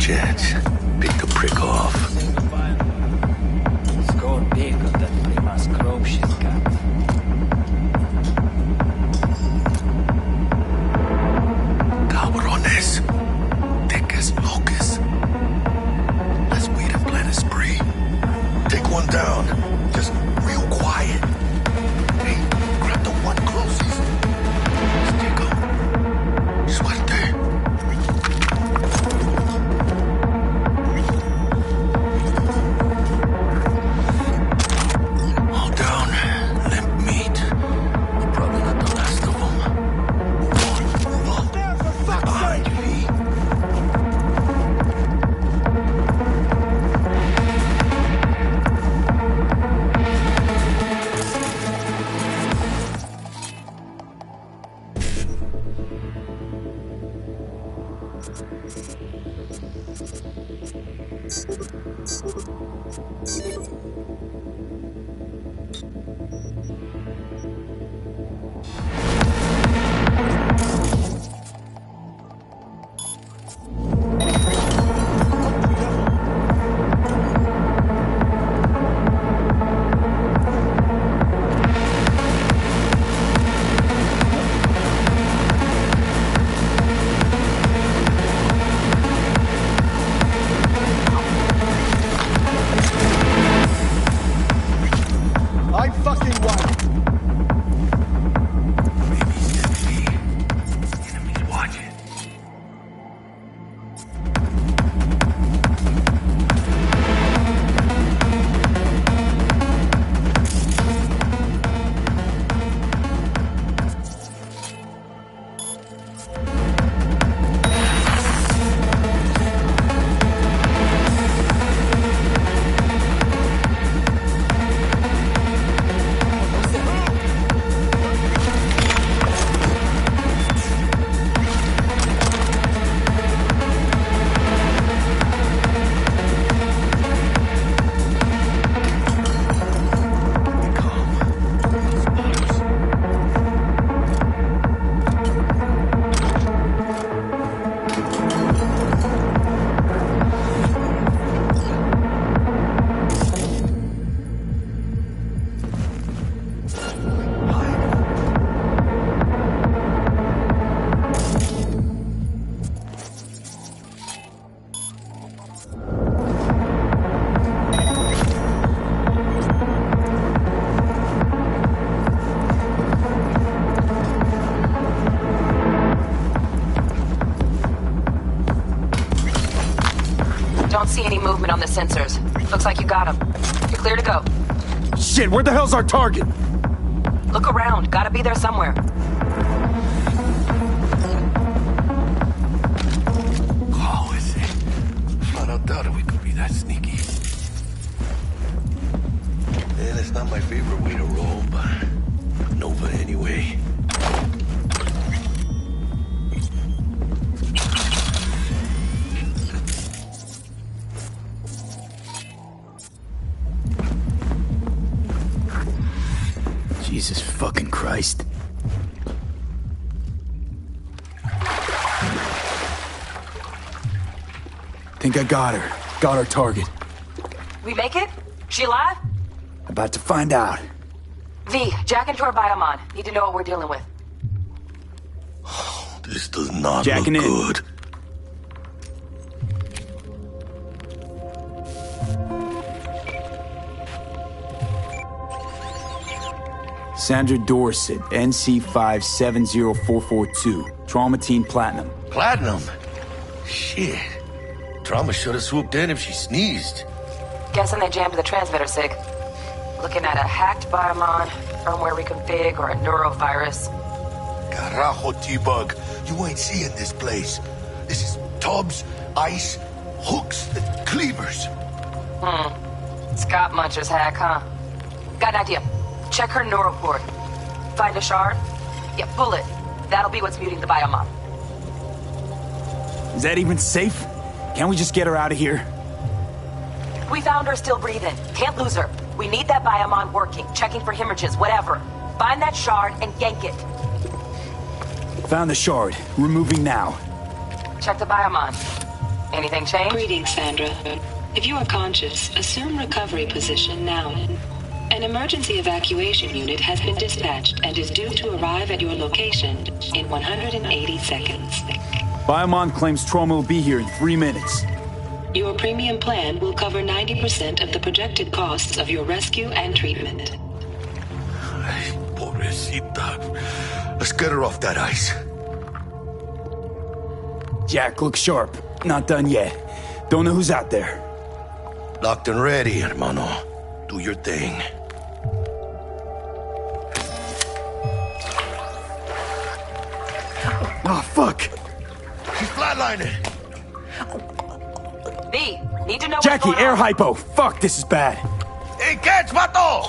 chance. Pick the prick off. Score big on that famous crow she's got. Cabrones. Thick as locusts. Let's weed and plan a spree. Take one down. Just real quiet. Hey, grab the one closest. Stick 'em. Suerte. All down. Limp meat. Probably not the last of them. There, for fuck's Behind you, V. I'm fucking white. Maybe step V. Enemies watching. Don't see any movement on the sensors. Looks like you got them. You're clear to go. Shit, where the hell's our target? Look around. Gotta be there somewhere. Oh, is it? I don't doubt it. We could be that sneaky. And it's not my favorite way to roll, but Nova anyway. Jesus fucking Christ. Think I got her. Got our target. We make it? She alive? About to find out. V, jack into her biomon. Need to know what we're dealing with. This does not Jacking look in. good. Sandra Dorset, NC570442. Traumatine Platinum. Platinum? Shit. Trauma should have swooped in if she sneezed. Guessing they jammed the transmitter, Sig. Looking at a hacked biomon, firmware reconfig, or a neurovirus. Carajo, T-Bug. You ain't seeing this place. This is tubs, ice, hooks, and cleavers. Scott Muncher's hack, huh? Got an idea. Check her neuroport. Find a shard? Yeah, pull it. That'll be what's muting the biomon. Is that even safe? Can't we just get her out of here? We found her still breathing. Can't lose her. We need that biomon working, checking for hemorrhages, whatever. Find that shard and yank it. Found the shard. Removing now. Check the biomon. Anything change? Greetings, Sandra. If you are conscious, assume recovery position now. An emergency evacuation unit has been dispatched and is due to arrive at your location in 180 seconds. Biomon claims trauma will be here in 3 minutes. Your premium plan will cover 90% of the projected costs of your rescue and treatment. Ay, pobrecita. Let's get her off that ice. Jack, look sharp. Not done yet. Don't know who's out there. Locked and ready, hermano. Do your thing. Oh, fuck! She's flatlining. V, need to know Jackie, what's going air on. hypo. Fuck, this is bad. Hey, catch, vato!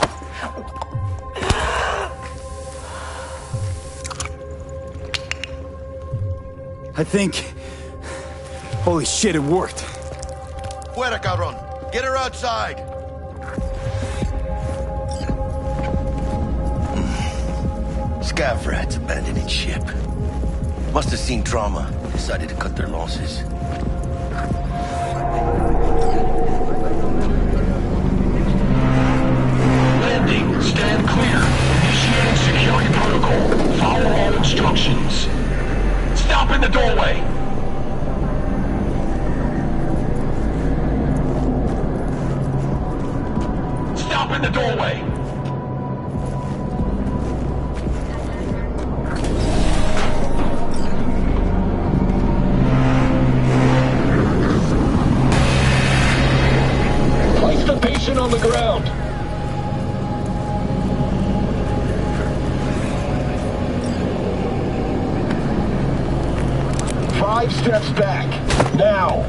I think... Holy shit, it worked. Fuera, cabrón. Get her outside. Scav rats abandoning ship. Must have seen trauma. Decided to cut their losses. Landing. Stand clear. Initiating security protocol. Follow all instructions. Stop in the doorway. Stop in the doorway. Place the patient on the ground. Five steps back. Now.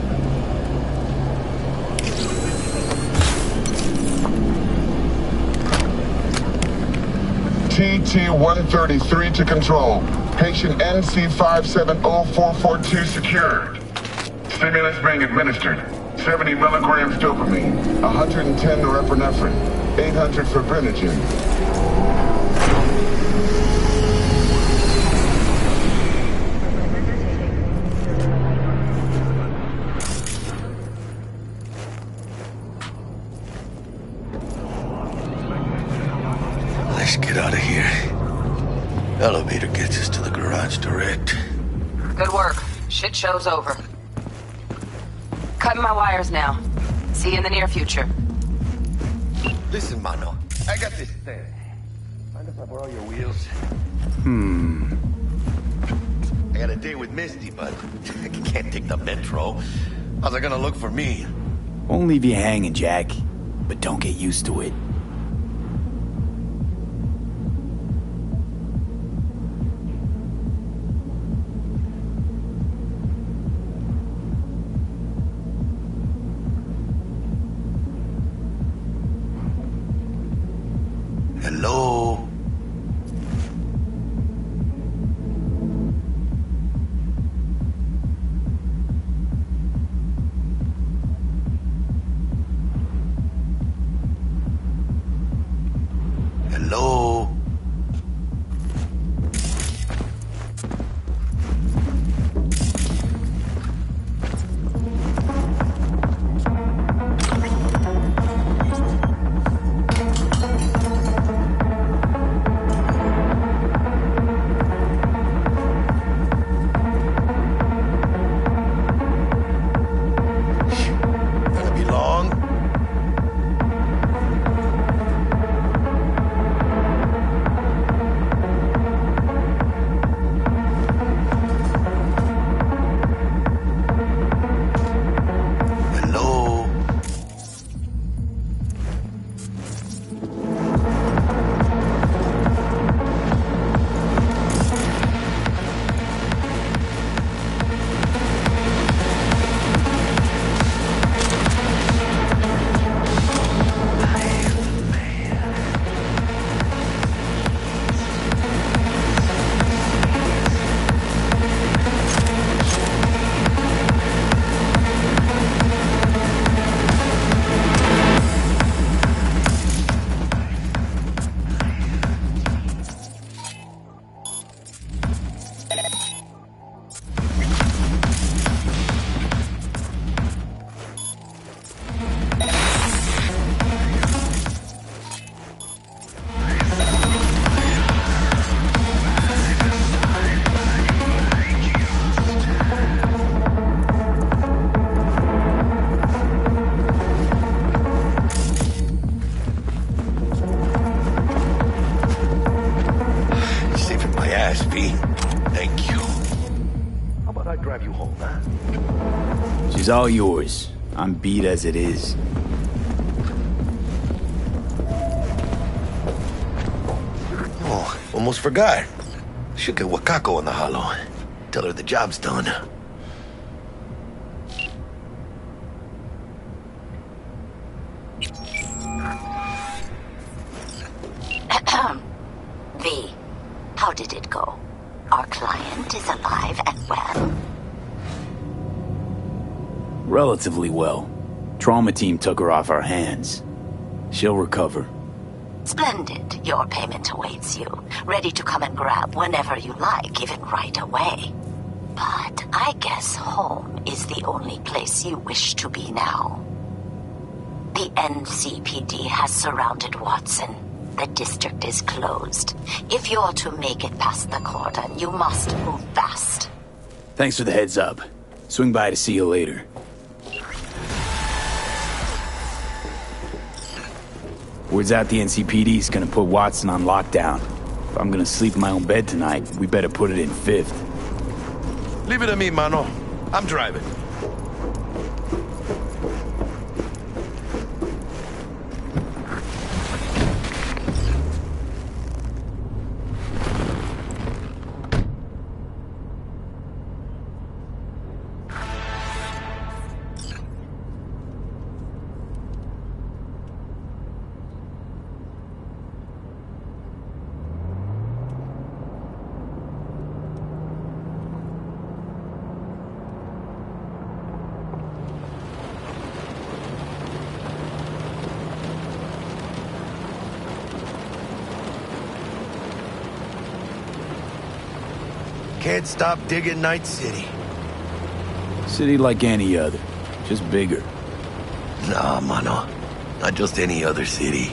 TT-133 to control. Patient NC570442 secured. Stimulus being administered. 70 milligrams dopamine, 110 norepinephrine, 800 fibrinogen. Let's get out of here. Elevator gets us to the garage direct. Good work. Shit show's over. Cutting my wires now. See you in the near future. Listen, mano. I got this thing. Mind if I borrow your wheels? I got a date with Misty, but I can't take the metro. How's it gonna look for me? Won't leave you hanging, Jack. But don't get used to it. Hello? She's all yours. I'm beat as it is. Oh, almost forgot. Should get Wakako on the holo. Tell her the job's done. V, how did it go? Our client is alive and well? Relatively well. Trauma team took her off our hands. She'll recover. Splendid. Your payment awaits you. Ready to come and grab whenever you like, even right away. But I guess home is the only place you wish to be now. The NCPD has surrounded Watson. The district is closed. If you're to make it past the cordon, you must move fast. Thanks for the heads up. Swing by to see you later. Word's out the NCPD's gonna put Watson on lockdown. If I'm gonna sleep in my own bed tonight, we better put it in 5th. Leave it to me, mano. I'm driving. Can't stop digging Night City. City like any other, just bigger. Nah, mano. Not just any other city.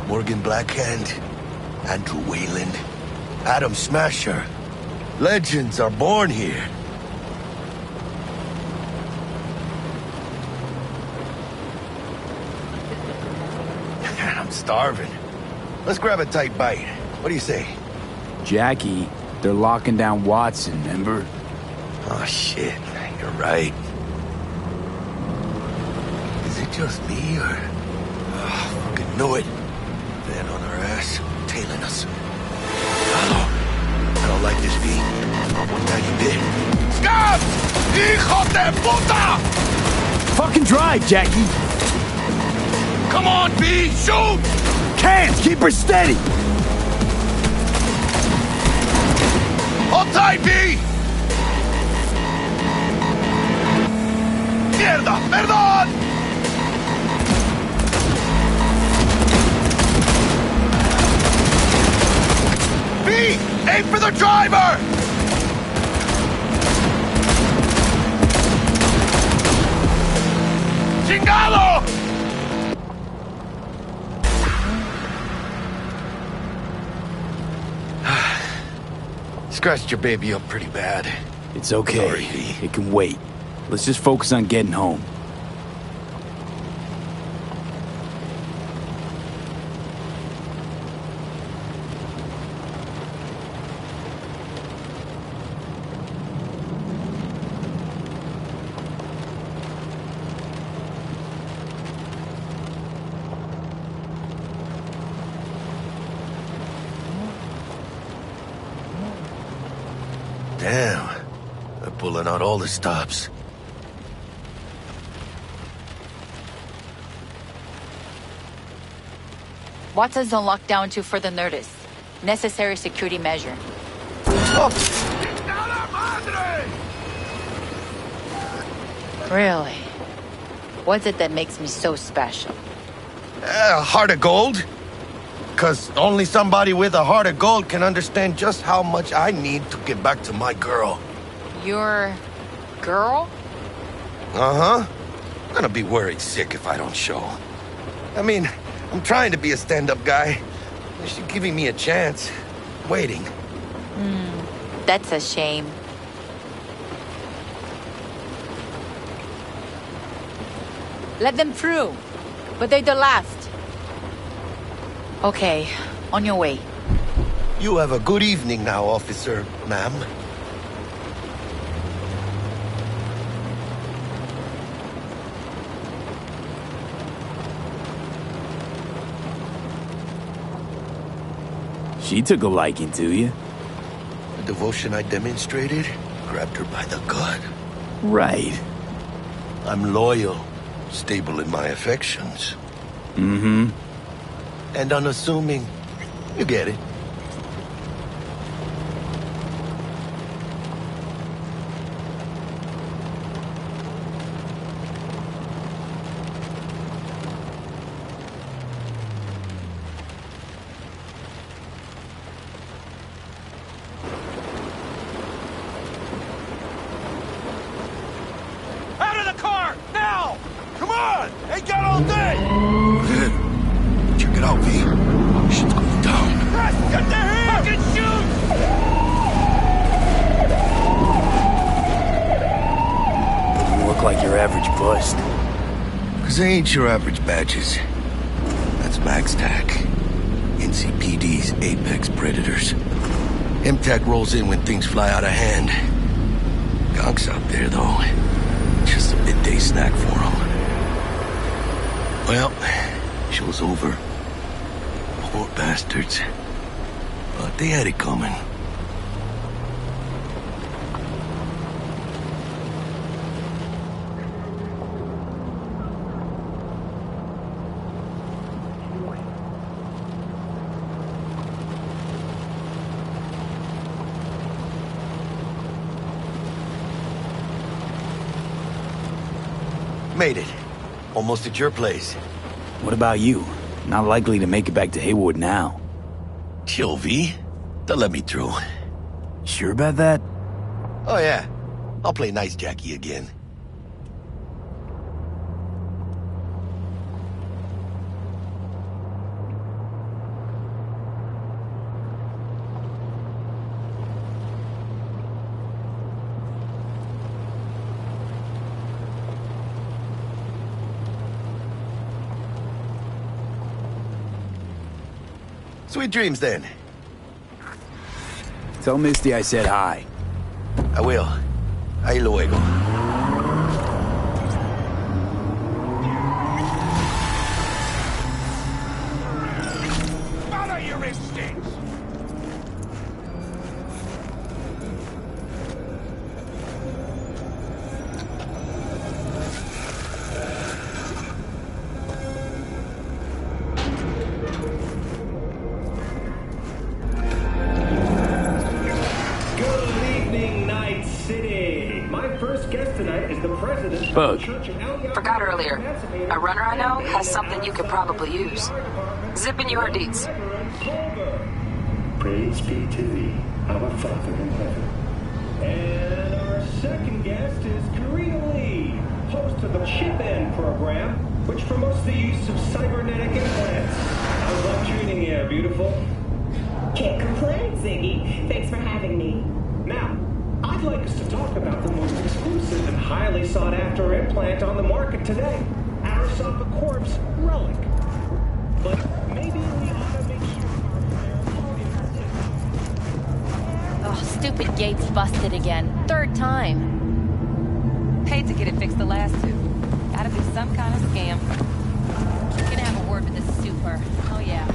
Morgan Blackhand, Andrew Wayland, Adam Smasher. Legends are born here. I'm starving. Let's grab a tight bite. What do you say? Jackie, they're locking down Watson, remember? Oh, shit. You're right. Is it just me, or... Oh, fucking knew it. Man on our ass, tailing us. I don't like this, V. One tiny bit. Scab! Hijo de puta! Fucking drive, Jackie! Come on, V! Shoot! Can't! Keep her steady! Hold tight, V! Mierda! Perdón! V! Aim for the driver! Chingado! Scratched your baby up pretty bad. It's okay. Sorry, V. It can wait. Let's just focus on getting home. Damn. They're pulling out all the stops. Watson's on lockdown to further notice. Necessary security measure. Oh. Really? What's it that makes me so special? A heart of gold? Because only somebody with a heart of gold can understand just how much I need to get back to my girl. Your girl? Uh-huh. I'm gonna be worried sick if I don't show. I mean, I'm trying to be a stand-up guy. She's giving me a chance. Waiting. That's a shame. Let them through. But they're the last. Okay, on your way. You have a good evening now, officer, ma'am. She took a liking to you. The devotion I demonstrated grabbed her by the gut. Right. I'm loyal, stable in my affections. Mm-hmm. And unassuming. You get it. Out of the car! Now! Come on! Ain't got all day! Check it out, V. Shit's going down. Press, get the here! Fucking shoot! You look like your average bust. Cause they ain't your average badges. That's MaxTac. NCPD's apex predators. MTAC rolls in when things fly out of hand. Gonks out there, though. Just a midday snack for them. Well, show's over. Poor bastards. But they had it coming. Made it. Almost at your place. What about you? Not likely to make it back to Haywood now. Chill, V. They'll let me through. Sure about that? Oh, yeah. I'll play nice Jackie again. Sweet dreams, then. Tell Misty I said hi. I will. Ahí luego. Follow your instincts! Bug. Forgot earlier. A runner I know has something you could probably use. Zip in your deeds. Praise be to thee, our Father in heaven. And our second guest is Karina Lee, host of the Chip-In program, which promotes the use of cybernetic implants. How's life treating you, beautiful? Can't complain, Ziggy. Thanks for having me. Now, I'd like us to talk about the most exclusive and highly sought-after implant on the market today, Arasaka Corp's Relic. But maybe we ought to make sure Oh, stupid gate's busted again. Third time. Paid to get it fixed the last two. Gotta be some kind of scam. Gonna have a word with this super. Oh, yeah.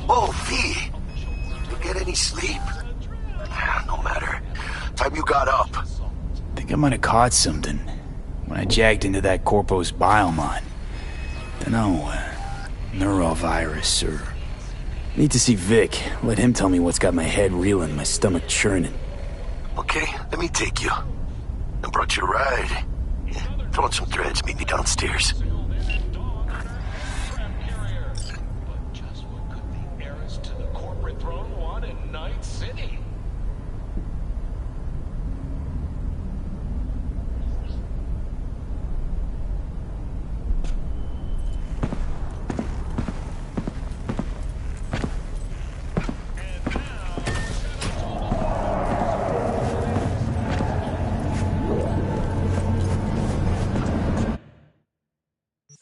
Oh, V! You get any sleep? No matter. Time you got up. Think I might have caught something when I jacked into that Corpo's biomon. Dunno, neurovirus or... Need to see Vic. Let him tell me what's got my head reeling, my stomach churning. Okay, let me take you. I brought you a ride. Yeah, throw on some threads, meet me downstairs.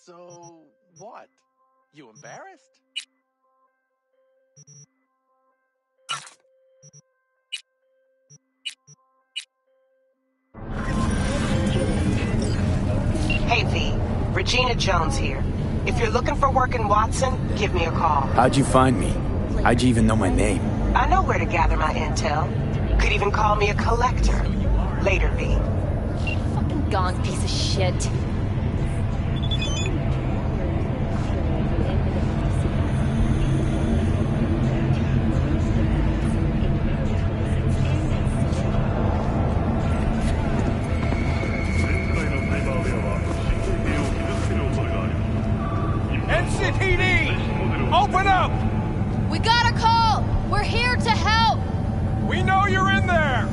So, what? You embarrassed? Hey, V. Regina Jones here. If you're looking for work in Watson, give me a call. How'd you find me? How'd you even know my name? I know where to gather my intel. Could even call me a collector. Later, V. Fucking gone piece of shit. NCPD! Open up! We got a call! We're here to help! We know you're in there!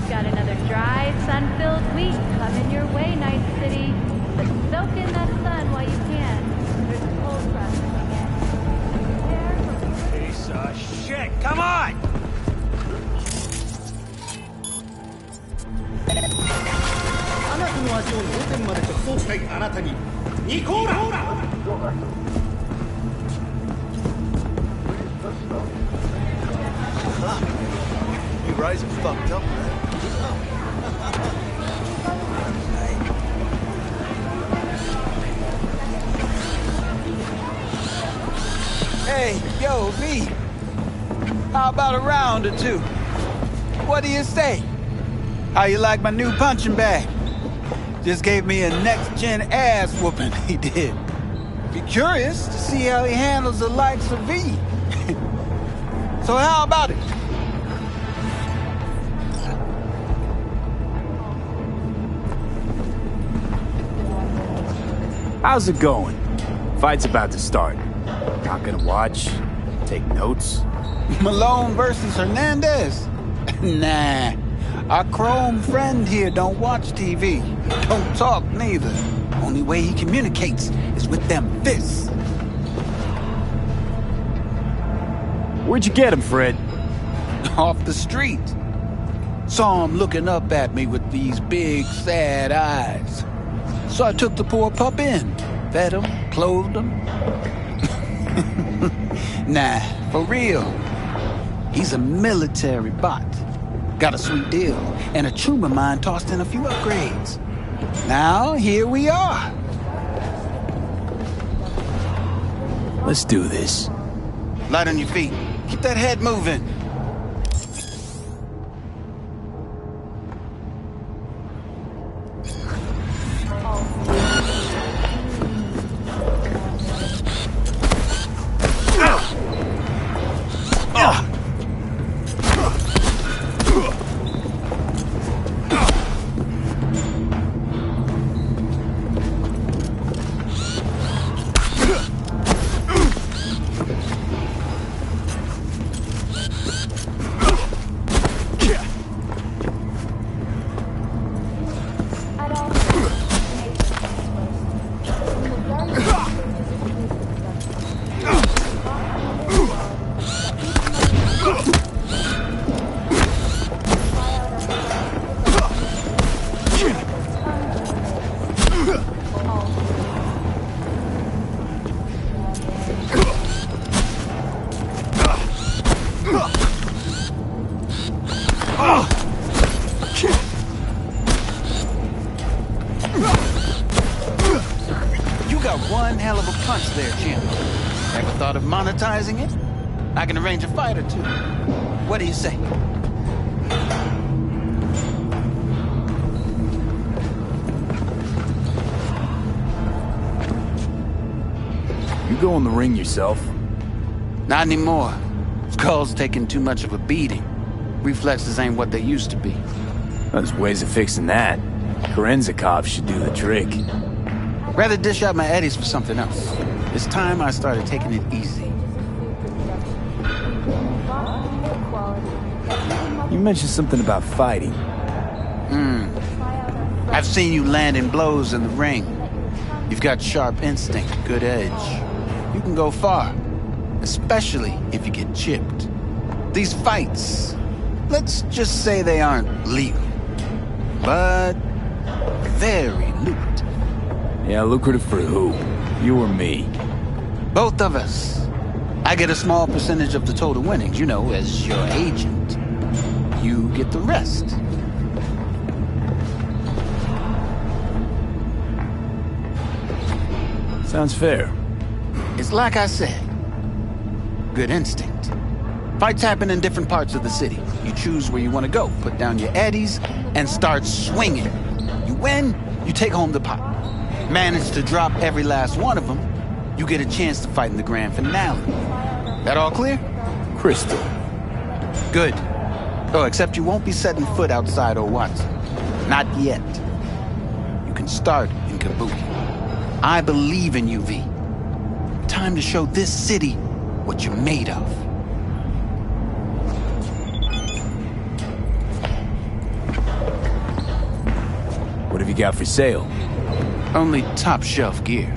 Got another dry, sun-filled week coming your way, Night City. But soak in that sun while you can. There's a cold front coming in. Piece of shit! Come on! あなたの味を脳天まで直送したいあなたにニコーラYou guys are fucked up, man. Hey, yo, V. How about a round or two? What do you say? How you like my new punching bag? Just gave me a next-gen ass whooping, he did. Be curious to see how he handles the likes of V. So how about it? How's it going? Fight's about to start. Not gonna watch? Take notes? Malone versus Hernandez? Nah. Our Chrome friend here don't watch TV. Don't talk neither. Only way he communicates is with them fists. Where'd you get him, Fred? Off the street. Saw him looking up at me with these big, sad eyes. So I took the poor pup in. Fed him, clothed him. Nah, for real. He's a military bot. Got a sweet deal, and a tumor mine tossed in a few upgrades. Now, here we are. Let's do this. Light on your feet. Keep that head moving. One hell of a punch there, champ. Ever thought of monetizing it? I can arrange a fight or two. What do you say? You go in the ring yourself? Not anymore. Skull's taking too much of a beating. Reflexes ain't what they used to be. There's ways of fixing that. Korenzakov should do the trick. Rather dish out my eddies for something else. It's time I started taking it easy. You mentioned something about fighting. I've seen you landing blows in the ring. You've got sharp instinct, good edge. You can go far, especially if you get chipped. These fights, let's just say they aren't legal, but very lucrative. Yeah, lucrative for who? You or me? Both of us. I get a small percentage of the total winnings, you know, as your agent. You get the rest. Sounds fair. It's like I said. Good instinct. Fights happen in different parts of the city. You choose where you want to go, put down your eddies, and start swinging. You win, you take home the pot. Manage to drop every last one of them, you get a chance to fight in the grand finale. That all clear? Crystal. Good. Oh, except you won't be setting foot outside Watson. Not yet. You can start in Kabuki. I believe in you, V. Time to show this city what you're made of. What have you got for sale? Only top-shelf gear.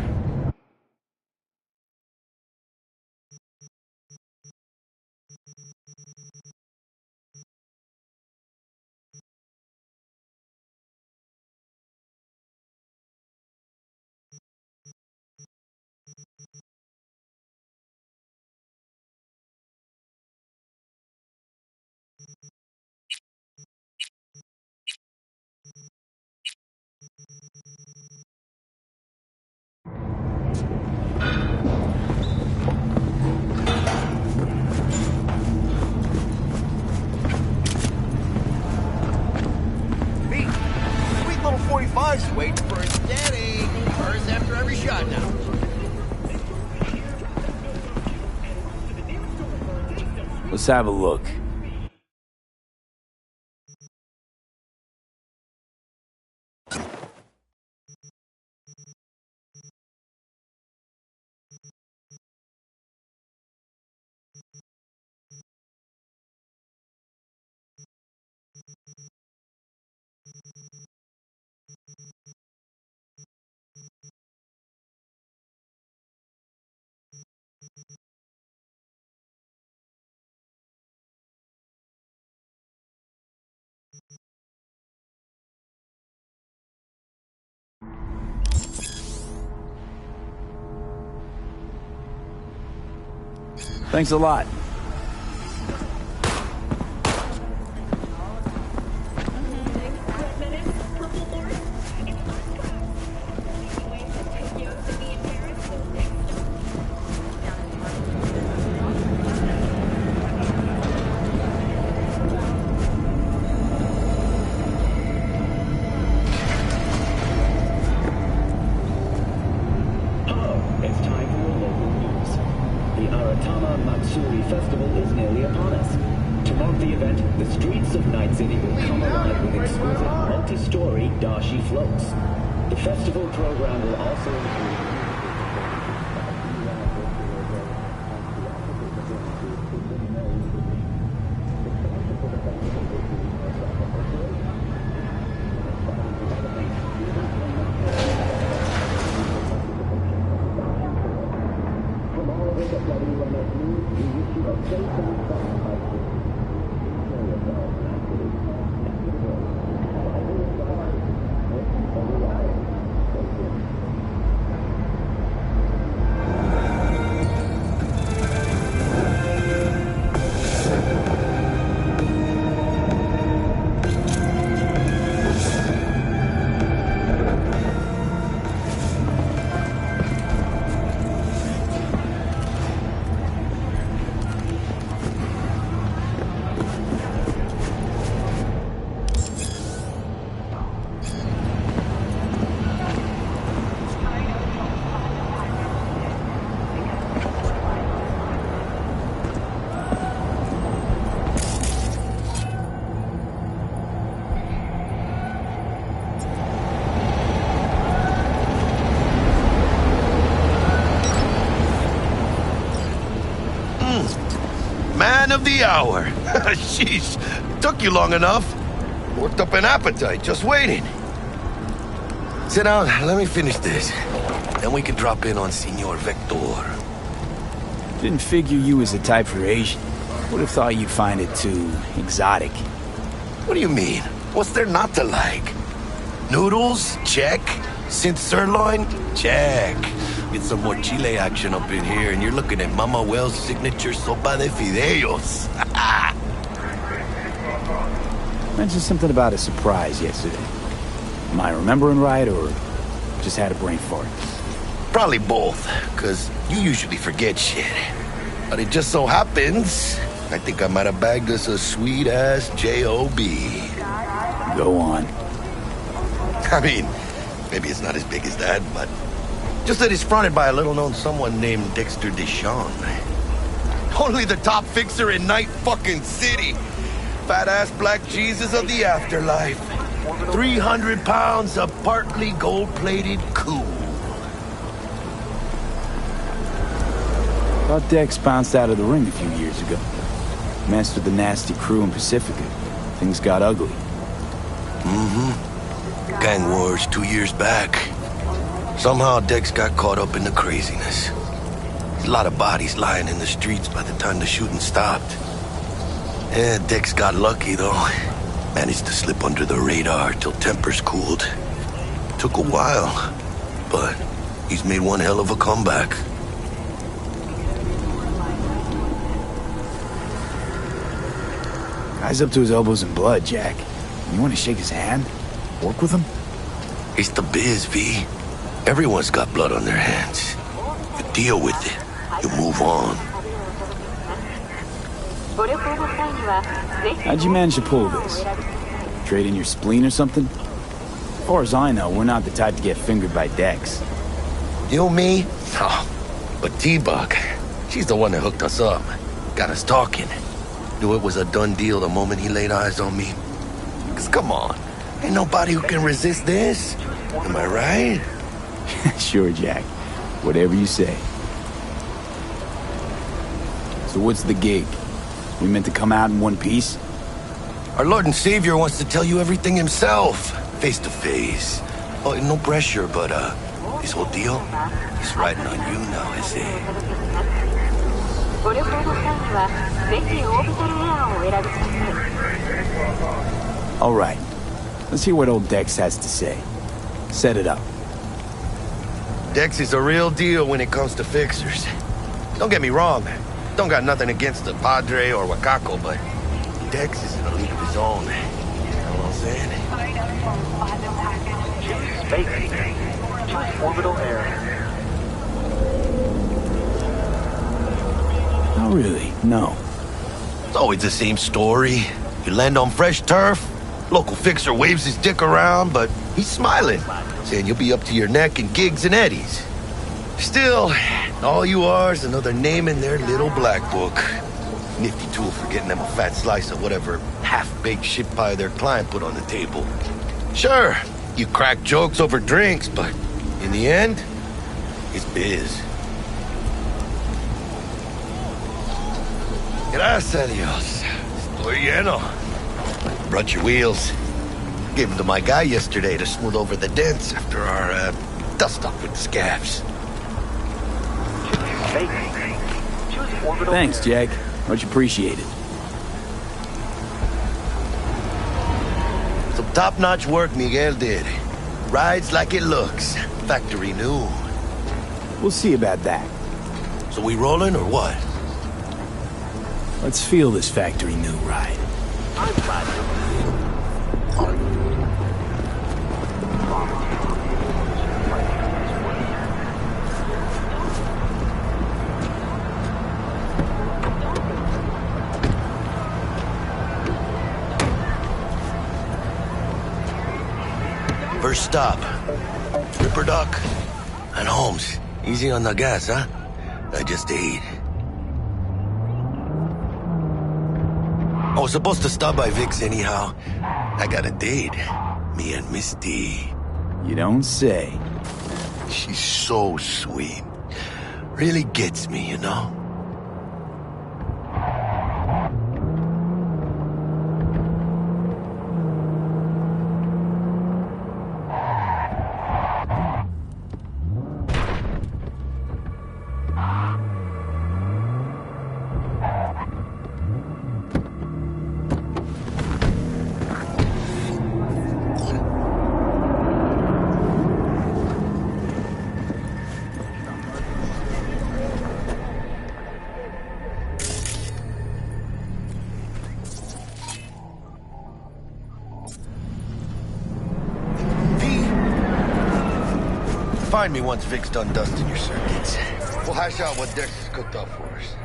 Sweet little 45's waiting for his daddy. Hers after every shot now. Let's have a look. Thanks a lot. Man of the hour. Sheesh. Took you long enough. Worked up an appetite, just waiting. Sit down, let me finish this. Then we can drop in on Senor Vector. Didn't figure you was the type for Asian. Would have thought you'd find it too exotic. What do you mean? What's there not to like? Noodles? Check. Synth sirloin? Check. Get some more Chile action up in here, and you're looking at Mama Wells' signature sopa de fideos. Mentioned something about a surprise yesterday. Am I remembering right, or just had a brain fart? Probably both, because you usually forget shit. But it just so happens, I think I might have bagged us a sweet-ass J.O.B. Go on. I mean, maybe it's not as big as that, but just that it's fronted by a little-known someone named Dexter Deshawn. Only the top fixer in Night fucking City. Fat-ass black Jesus of the afterlife. 300 pounds of partly gold-plated cool. Thought Dex bounced out of the ring a few years ago. Mastered the nasty crew in Pacifica. Things got ugly. Mm-hmm. Gang wars 2 years back. Somehow Dex got caught up in the craziness. There's a lot of bodies lying in the streets by the time the shooting stopped. Yeah, Dex got lucky, though. Managed to slip under the radar till tempers cooled. Took a while, but he's made one hell of a comeback. Guy's up to his elbows in blood, Jack. You want to shake his hand? Work with him? It's the biz, V. Everyone's got blood on their hands. You deal with it. You move on. How'd you manage to pull this? Trade in your spleen or something? As far as I know, we're not the type to get fingered by Dex. You, me? Oh, but T-Bug, she's the one that hooked us up. Got us talking. Knew it was a done deal the moment he laid eyes on me. 'Cause come on, ain't nobody who can resist this. Am I right? Sure, Jack. Whatever you say. So what's the gig? We meant to come out in one piece? Our Lord and Savior wants to tell you everything himself, face to face. Oh, no pressure, but this whole deal is riding on you now, is it? All right. Let's hear what old Dex has to say. Set it up. Dex is a real deal when it comes to fixers. Don't get me wrong. Don't got nothing against the Padre or Wakako, but Dex is in a league of his own. You know what I'm saying? Choose orbital air. Not really, no. It's always the same story. You land on fresh turf, local fixer waves his dick around, but he's smiling, saying you'll be up to your neck in gigs and eddies. Still, all you are is another name in their little black book. Nifty tool for getting them a fat slice of whatever half-baked shit pie their client put on the table. Sure, you crack jokes over drinks, but in the end, it's biz. Gracias a Dios. Estoy lleno. Brought your wheels. Gave them to my guy yesterday to smooth over the dents after our dust-up with the scabs. Thanks, Jack. Much appreciated. Some top-notch work Miguel did. Rides like it looks. Factory new. We'll see about that. So we rolling or what? Let's feel this factory new ride. First stop. Ripper Duck and Holmes. Easy on the gas, huh? I just ate. I was supposed to stop by Vic's anyhow. I got a date. Me and Misty. You don't say. She's so sweet. Really gets me, you know? Find me once Vic's done dusting your circuits. We'll hash out what Dex has cooked up for us.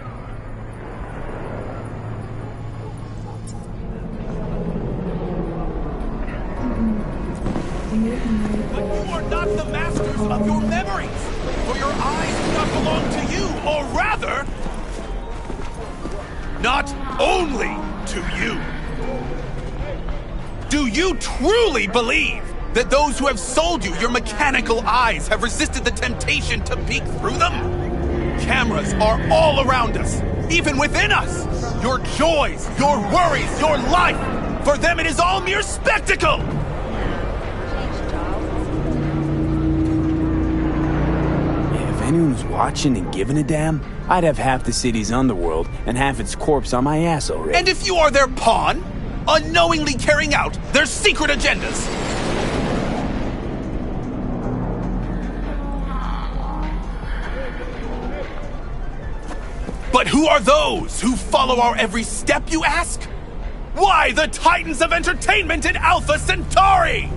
But you are not the masters of your memories, for your eyes do not belong to you, or rather, not only to you. Do you truly believe that those who have sold you your mechanical eyes have resisted the temptation to peek through them? Cameras are all around us, even within us. Your joys, your worries, your life, for them it is all mere spectacle. If anyone was watching and giving a damn, I'd have half the city's underworld and half its corpse on my ass already. And if you are their pawn, unknowingly carrying out their secret agendas, but who are those who follow our every step, you ask? Why, the titans of entertainment in Alpha Centauri!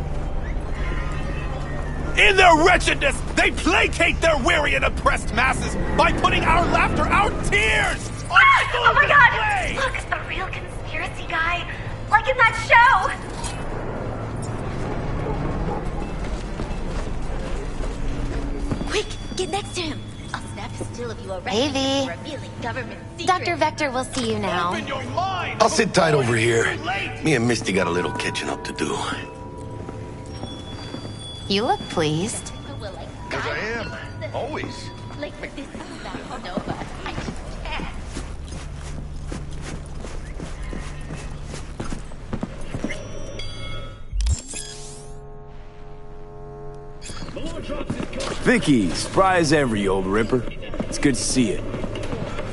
In their wretchedness, they placate their weary and oppressed masses by putting our laughter, our tears, on Oh my god! display! Look, a real conspiracy guy, like in that show! Quick, get next to him. I'll snap a still of you arrested Hey, V. for revealing government secrets. Dr. Vector will see you now. I'll sit tight over here. Me and Misty got a little catching up to do. You look pleased. Because I am. Always. Like this is not Nova. I just can't. Vicky, spry as ever, you old ripper. It's good to see you.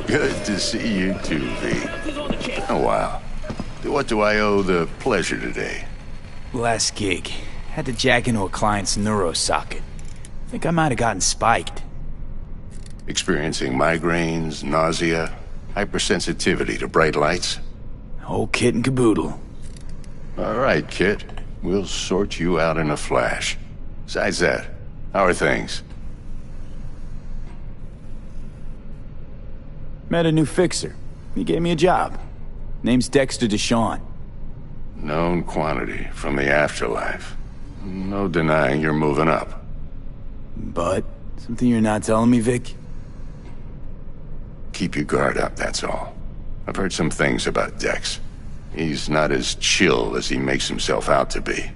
Good to see you too, V. Oh, wow. What do I owe the pleasure today? Last gig. Had to jack into a client's neuro socket. Think I might have gotten spiked. Experiencing migraines, nausea, Hypersensitivity to bright lights? Whole kit and caboodle. All right, kid. We'll sort you out in a flash. Besides that, how are things? Met a new fixer. He gave me a job. Name's Dexter Deshawn. Known quantity from the afterlife. No denying you're moving up. But, something you're not telling me, Vic? Keep your guard up, that's all. I've heard some things about Dex. He's not as chill as he makes himself out to be.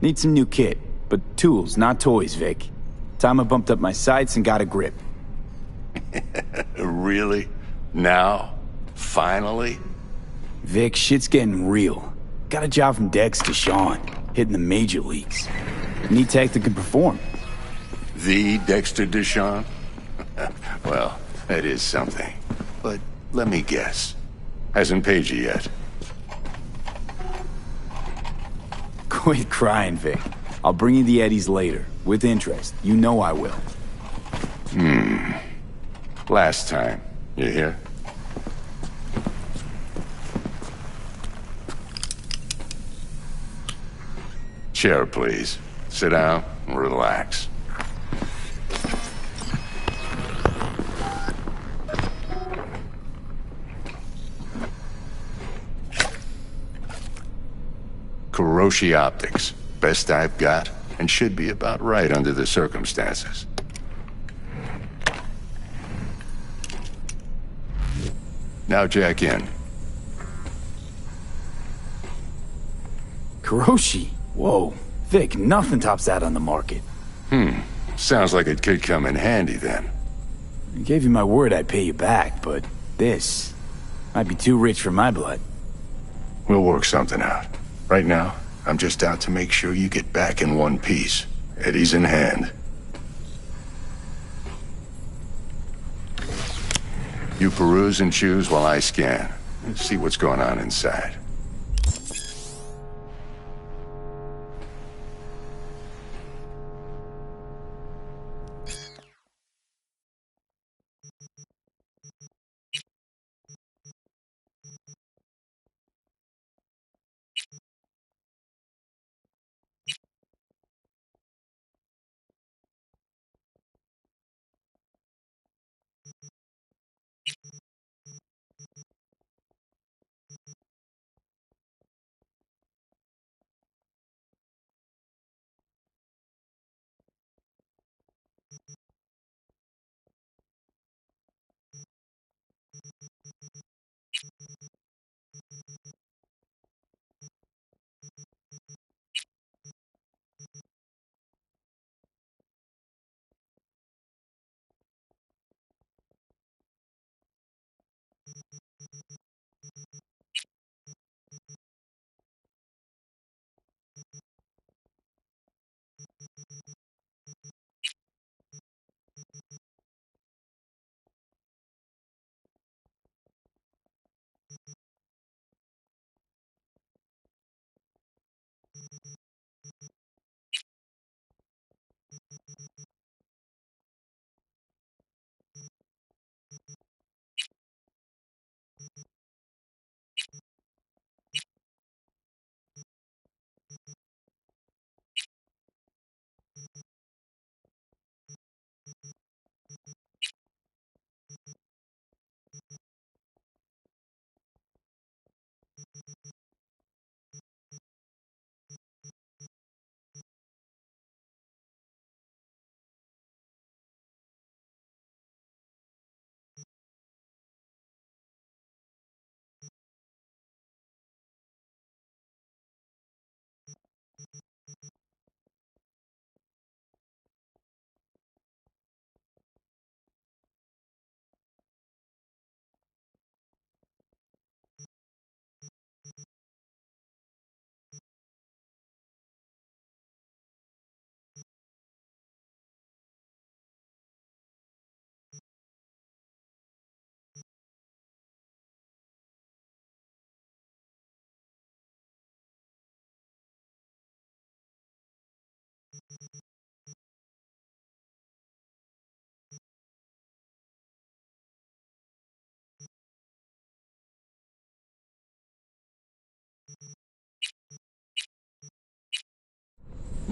Need some new kit, but tools, not toys, Vic. Time I bumped up my sights and got a grip. Really? Now? Finally? Vic, shit's getting real. Got a job from Dex to Sean, hitting the major leagues. Need tech that can perform. The Dexter Deshawn? Well, that is something. But let me guess. Hasn't paid you yet. Quit crying, Vic. I'll bring you the eddies later, with interest. You know I will. Last time. You hear? Chair, please. Sit down and relax. Kuroshi Optics. Best I've got, and should be about right under the circumstances. Now jack in. Kuroshi? Whoa. Vic, nothing tops that on the market. Sounds like it could come in handy then. I gave you my word I'd pay you back, but this might be too rich for my blood. We'll work something out. Right now, I'm just out to make sure you get back in one piece. Eddie's in hand. You peruse and choose while I scan. See what's going on inside.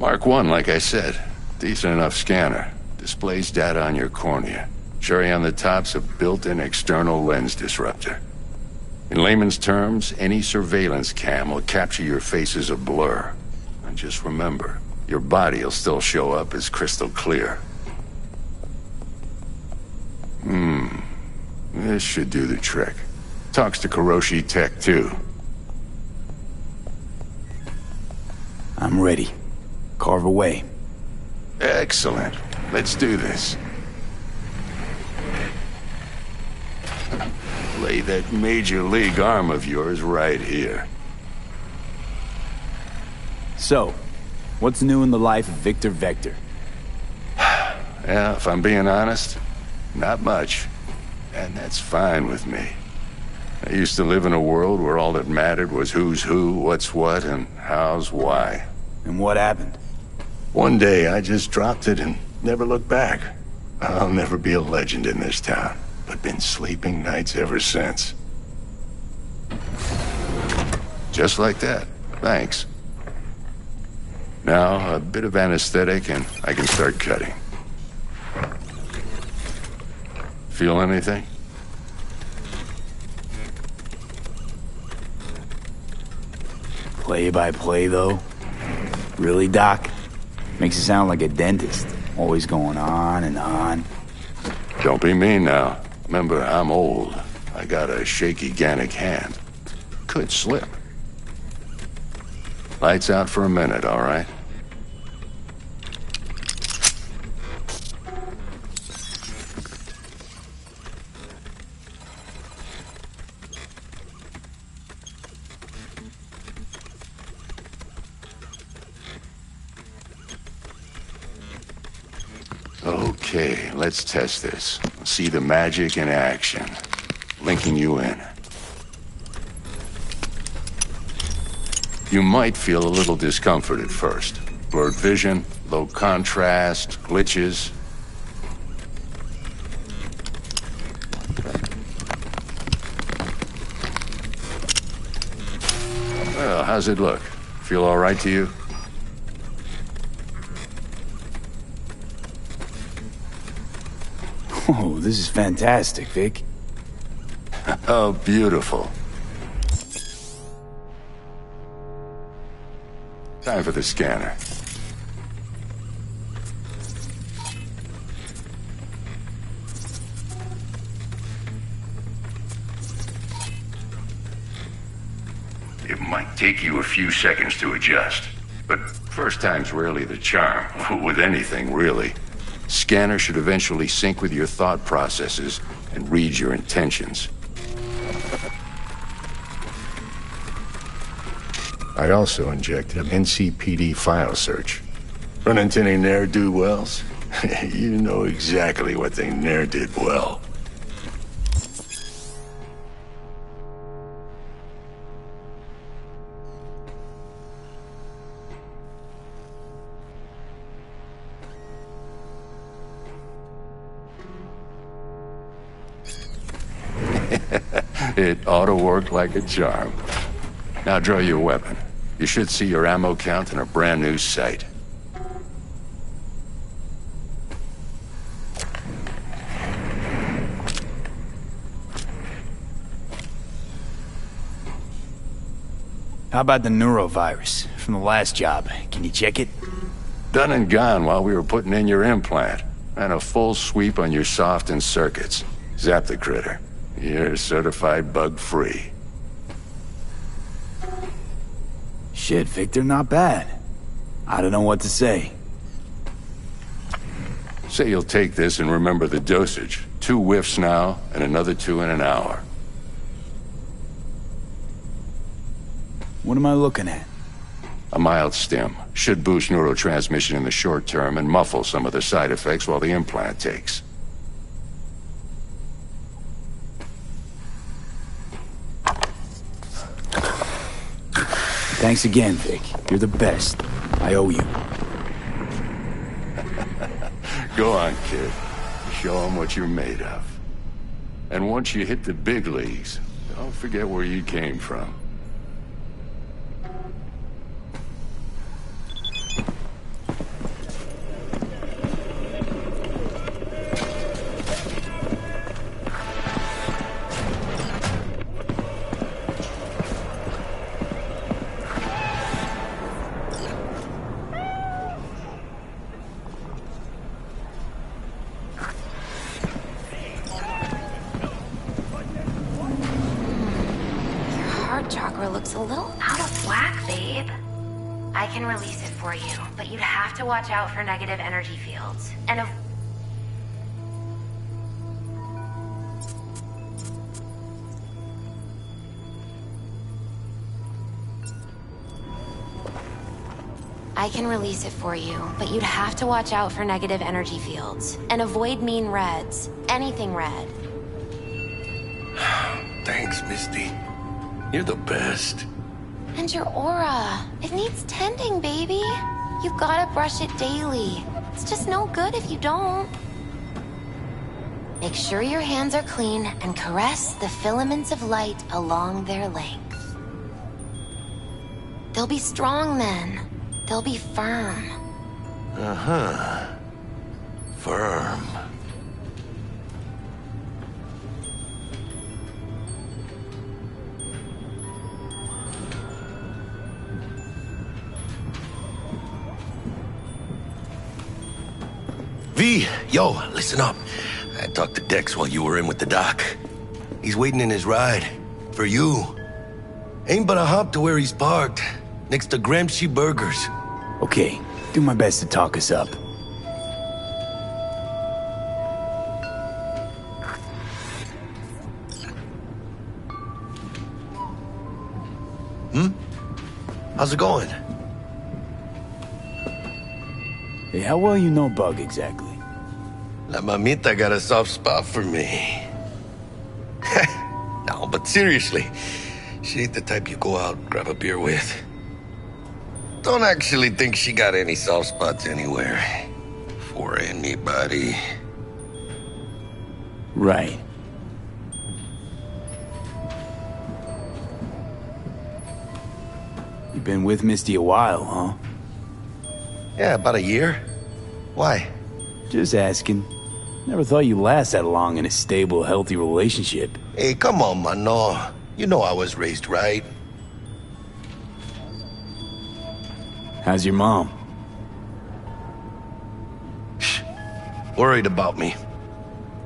Mark 1, like I said. Decent enough scanner. Displays data on your cornea. Cherry on the top's a built-in external lens disruptor. In layman's terms, any surveillance cam will capture your face as a blur. And just remember, your body will still show up as crystal clear. This should do the trick. Talks to Kiroshi Tech, too. I'm ready. Carve away. Excellent. Let's do this. Lay that major league arm of yours right here. So, what's new in the life of Victor Vector? Yeah, if I'm being honest, not much. And that's fine with me. I used to live in a world where all that mattered was who's who, what's what, and how's why. And what happened? One day, I just dropped it and never looked back. I'll never be a legend in this town, but been sleeping nights ever since. Just like that. Thanks. Now, a bit of anesthetic and I can start cutting. Feel anything? Play by play, though? Really, Doc? Makes it sound like a dentist. Always going on and on. Don't be mean now. Remember, I'm old. I got a shaky Gannic hand. Could slip. Lights out for a minute, all right? Okay, let's test this. See the magic in action. Linking you in. You might feel a little discomfort at first. Blurred vision, low contrast, glitches. Well, how's it look? Feel all right to you? Oh, this is fantastic, Vic. Oh, beautiful. Time for the scanner. It might take you a few seconds to adjust, but first time's rarely the charm, with anything, really. Scanner should eventually sync with your thought processes and read your intentions. I also injected an NCPD file search. Run into any ne'er-do-wells? You know exactly what they ne'er did well. It ought to work like a charm. Now draw your weapon. You should see your ammo count in a brand new sight. How about the neurovirus from the last job? Can you check it? Done and gone while we were putting in your implant. And a full sweep on your soft and circuits. Zap the critter. You're certified bug-free. Shit, Victor, not bad. I don't know what to say. Say you'll take this and remember the dosage. 2 whiffs now, and another 2 in an hour. What am I looking at? A mild stim. Should boost neurotransmission in the short term and muffle some of the side effects while the implant takes. Thanks again, Vic. You're the best. I owe you. Go on, kid. Show them what you're made of. And once you hit the big leagues, don't forget where you came from. Cyber looks a little out of whack, babe. I can release it for you, but you'd have to watch out for negative energy fields. And I can release it for you, but you'd have to watch out for negative energy fields. And avoid mean reds. Anything red. Thanks, Misty. You're the best. And your aura. It needs tending, baby. You've gotta brush it daily. It's just no good if you don't. Make sure your hands are clean and caress the filaments of light along their length. They'll be strong then. They'll be firm. Uh-huh. Firm. V, yo, listen up. I talked to Dex while you were in with the doc. He's waiting in his ride. For you. Ain't but a hop to where he's parked. Next to Gramsci Burgers. Okay, do my best to talk us up. How's it going? Hey, how well you know Bug exactly? La mamita got a soft spot for me. No, but seriously, she ain't the type you go out and grab a beer with. Don't actually think she got any soft spots anywhere. For anybody. Right. You've been with Misty a while, huh? Yeah, about a year. Why? Just asking. Never thought you'd last that long in a stable, healthy relationship. Hey, come on, mano. You know I was raised right. How's your mom? Worried about me.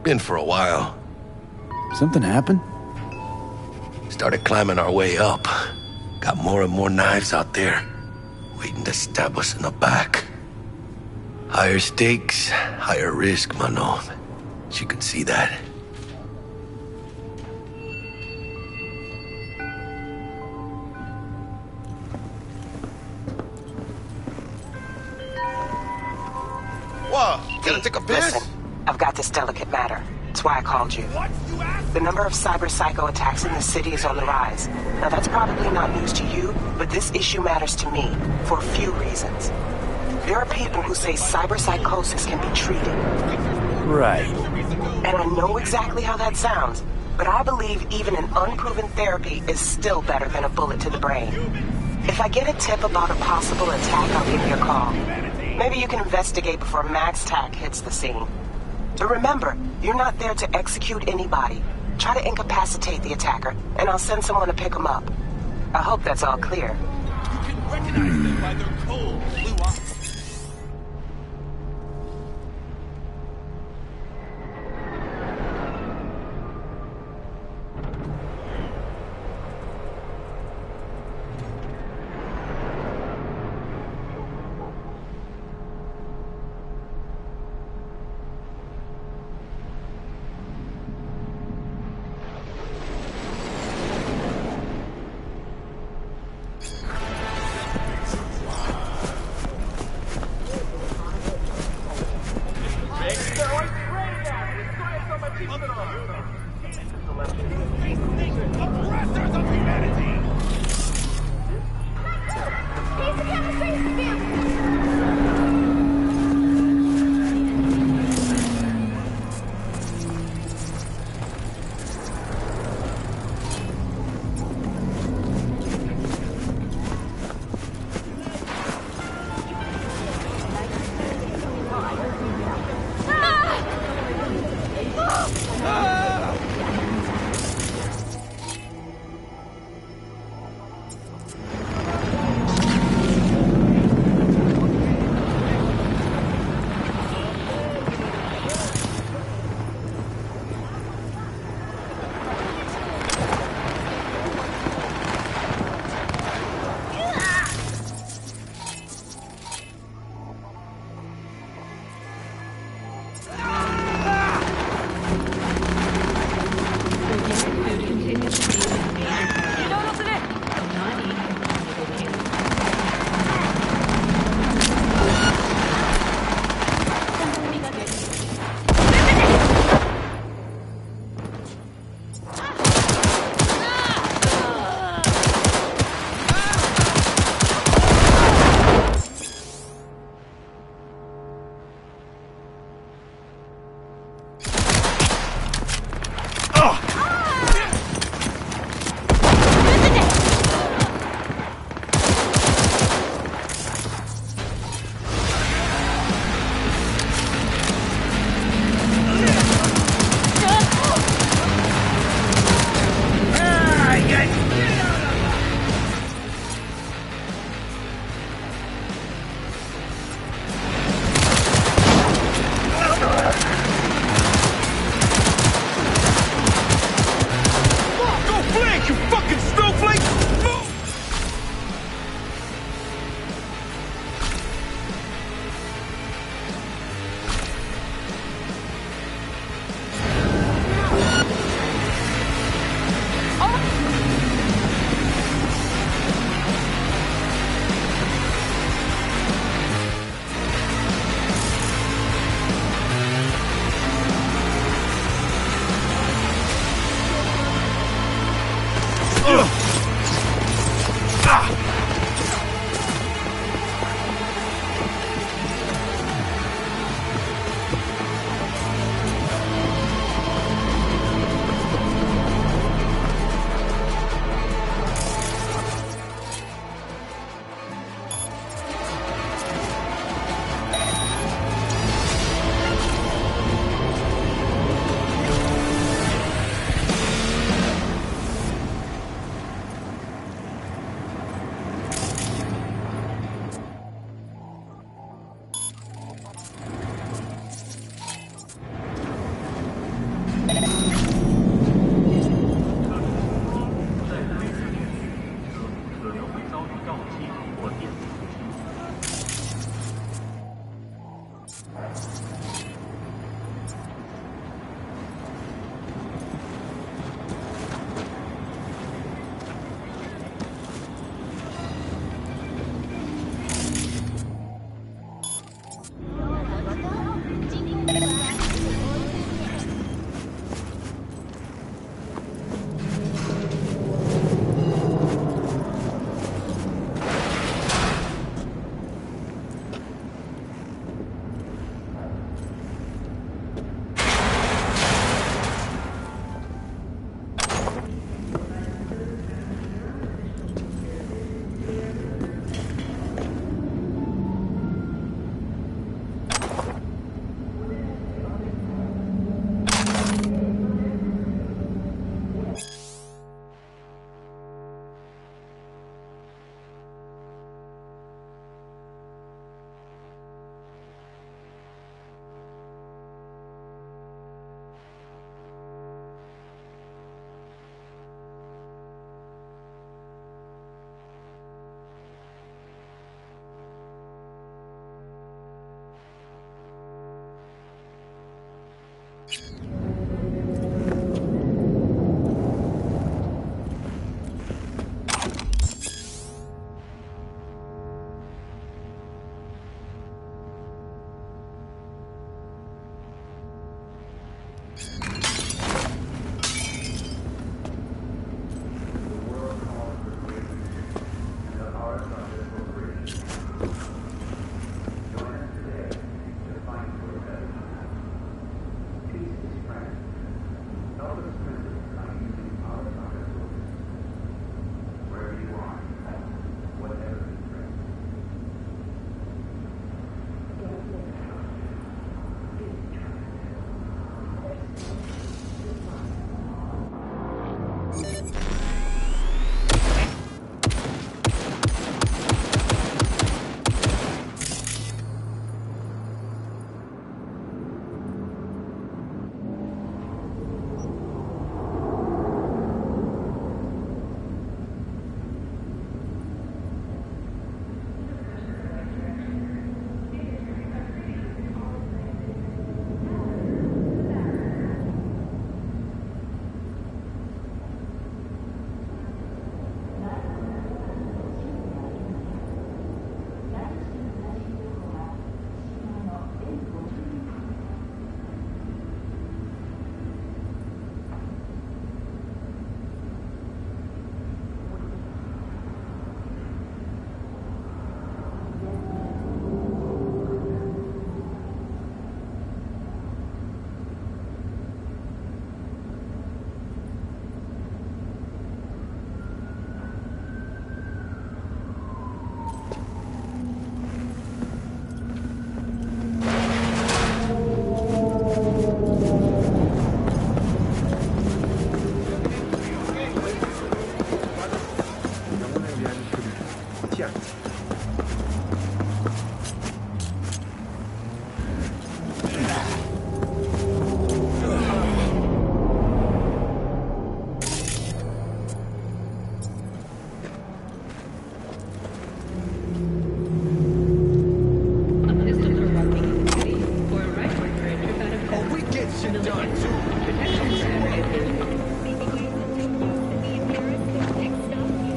Been for a while. Something happened? Started climbing our way up. Got more and more knives out there, waiting to stab us in the back. Higher stakes, higher risk, mano. She could see that. Whoa, gonna take a piss? Listen, I've got this delicate matter. That's why I called you. The number of cyber psycho attacks in the city is on the rise. Now that's probably not news to you, but this issue matters to me for a few reasons. There are people who say cyber psychosis can be treated. Right. And I know exactly how that sounds, but I believe even an unproven therapy is still better than a bullet to the brain. If I get a tip about a possible attack, I'll give you a call. Maybe you can investigate before Max Tack hits the scene. But remember, you're not there to execute anybody. Try to incapacitate the attacker, and I'll send someone to pick him up. I hope that's all clear. You can recognize them by their cold, blue eyes.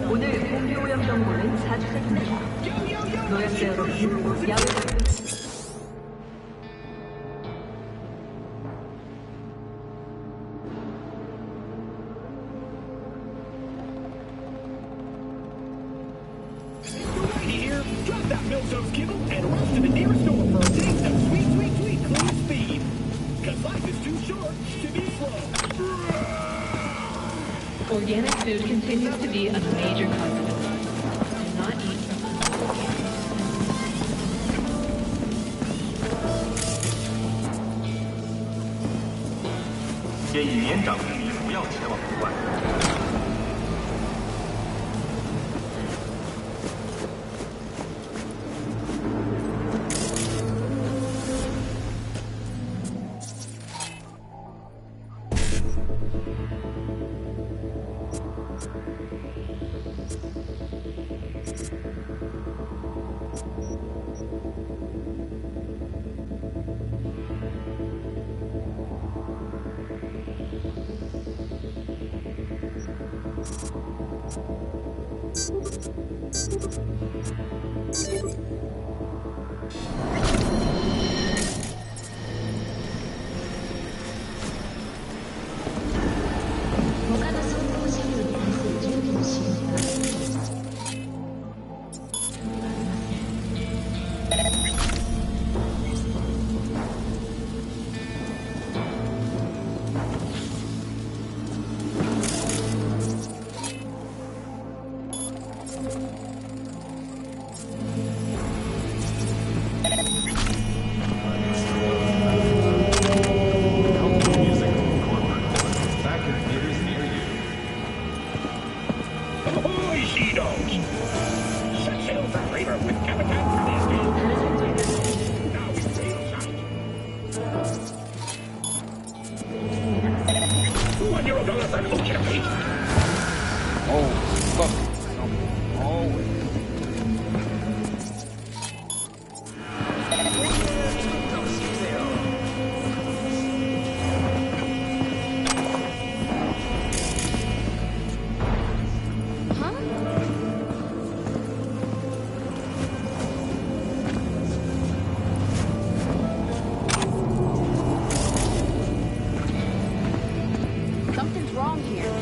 오늘 공개 오염 정보는 4주택입니다. 노약자 여러분, 야외 Here, drop that milk-toast kibble and rush to the nearest store for a taste of sweet, sweet, sweet clean speed. Cause life is too short to be slow. Organic food continues to be a major consequence. Do not eat from 建议年长居民不要前往户外。 Something's wrong here.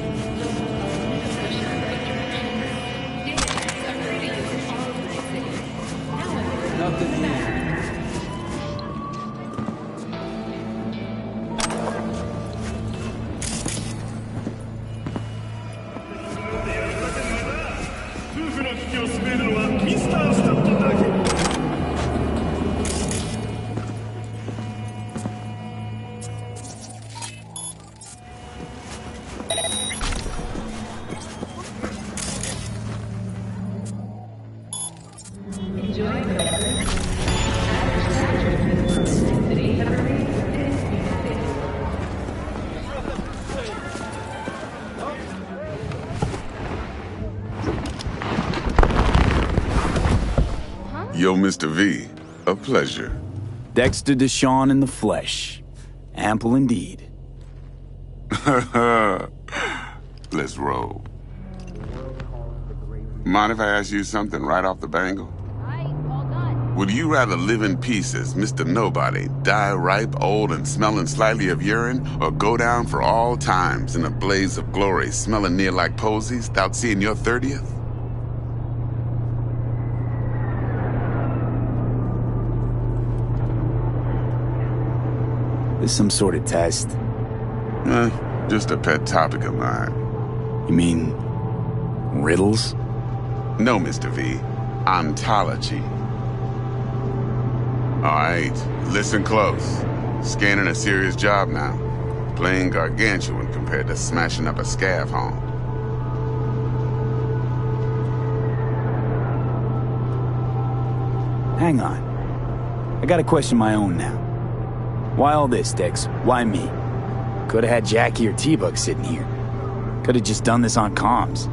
Yo, Mr. V, a pleasure. Dexter Deshawn in the flesh. Ample indeed. Let's roll. Mind if I ask you something right off the bangle? Would you rather live in pieces, Mr. Nobody, die ripe, old, and smelling slightly of urine, or go down for all times in a blaze of glory, smelling near like posies, without seeing your 30th? This some sort of test? Just a pet topic of mine. You mean riddles? No, Mr. V. Ontology. All right, listen close. Scanning a serious job now. Playing gargantuan compared to smashing up a scav home. Hang on. I got a question of my own now. Why all this, Dex? Why me? Could've had Jackie or T-Bug sitting here. Could've just done this on comms.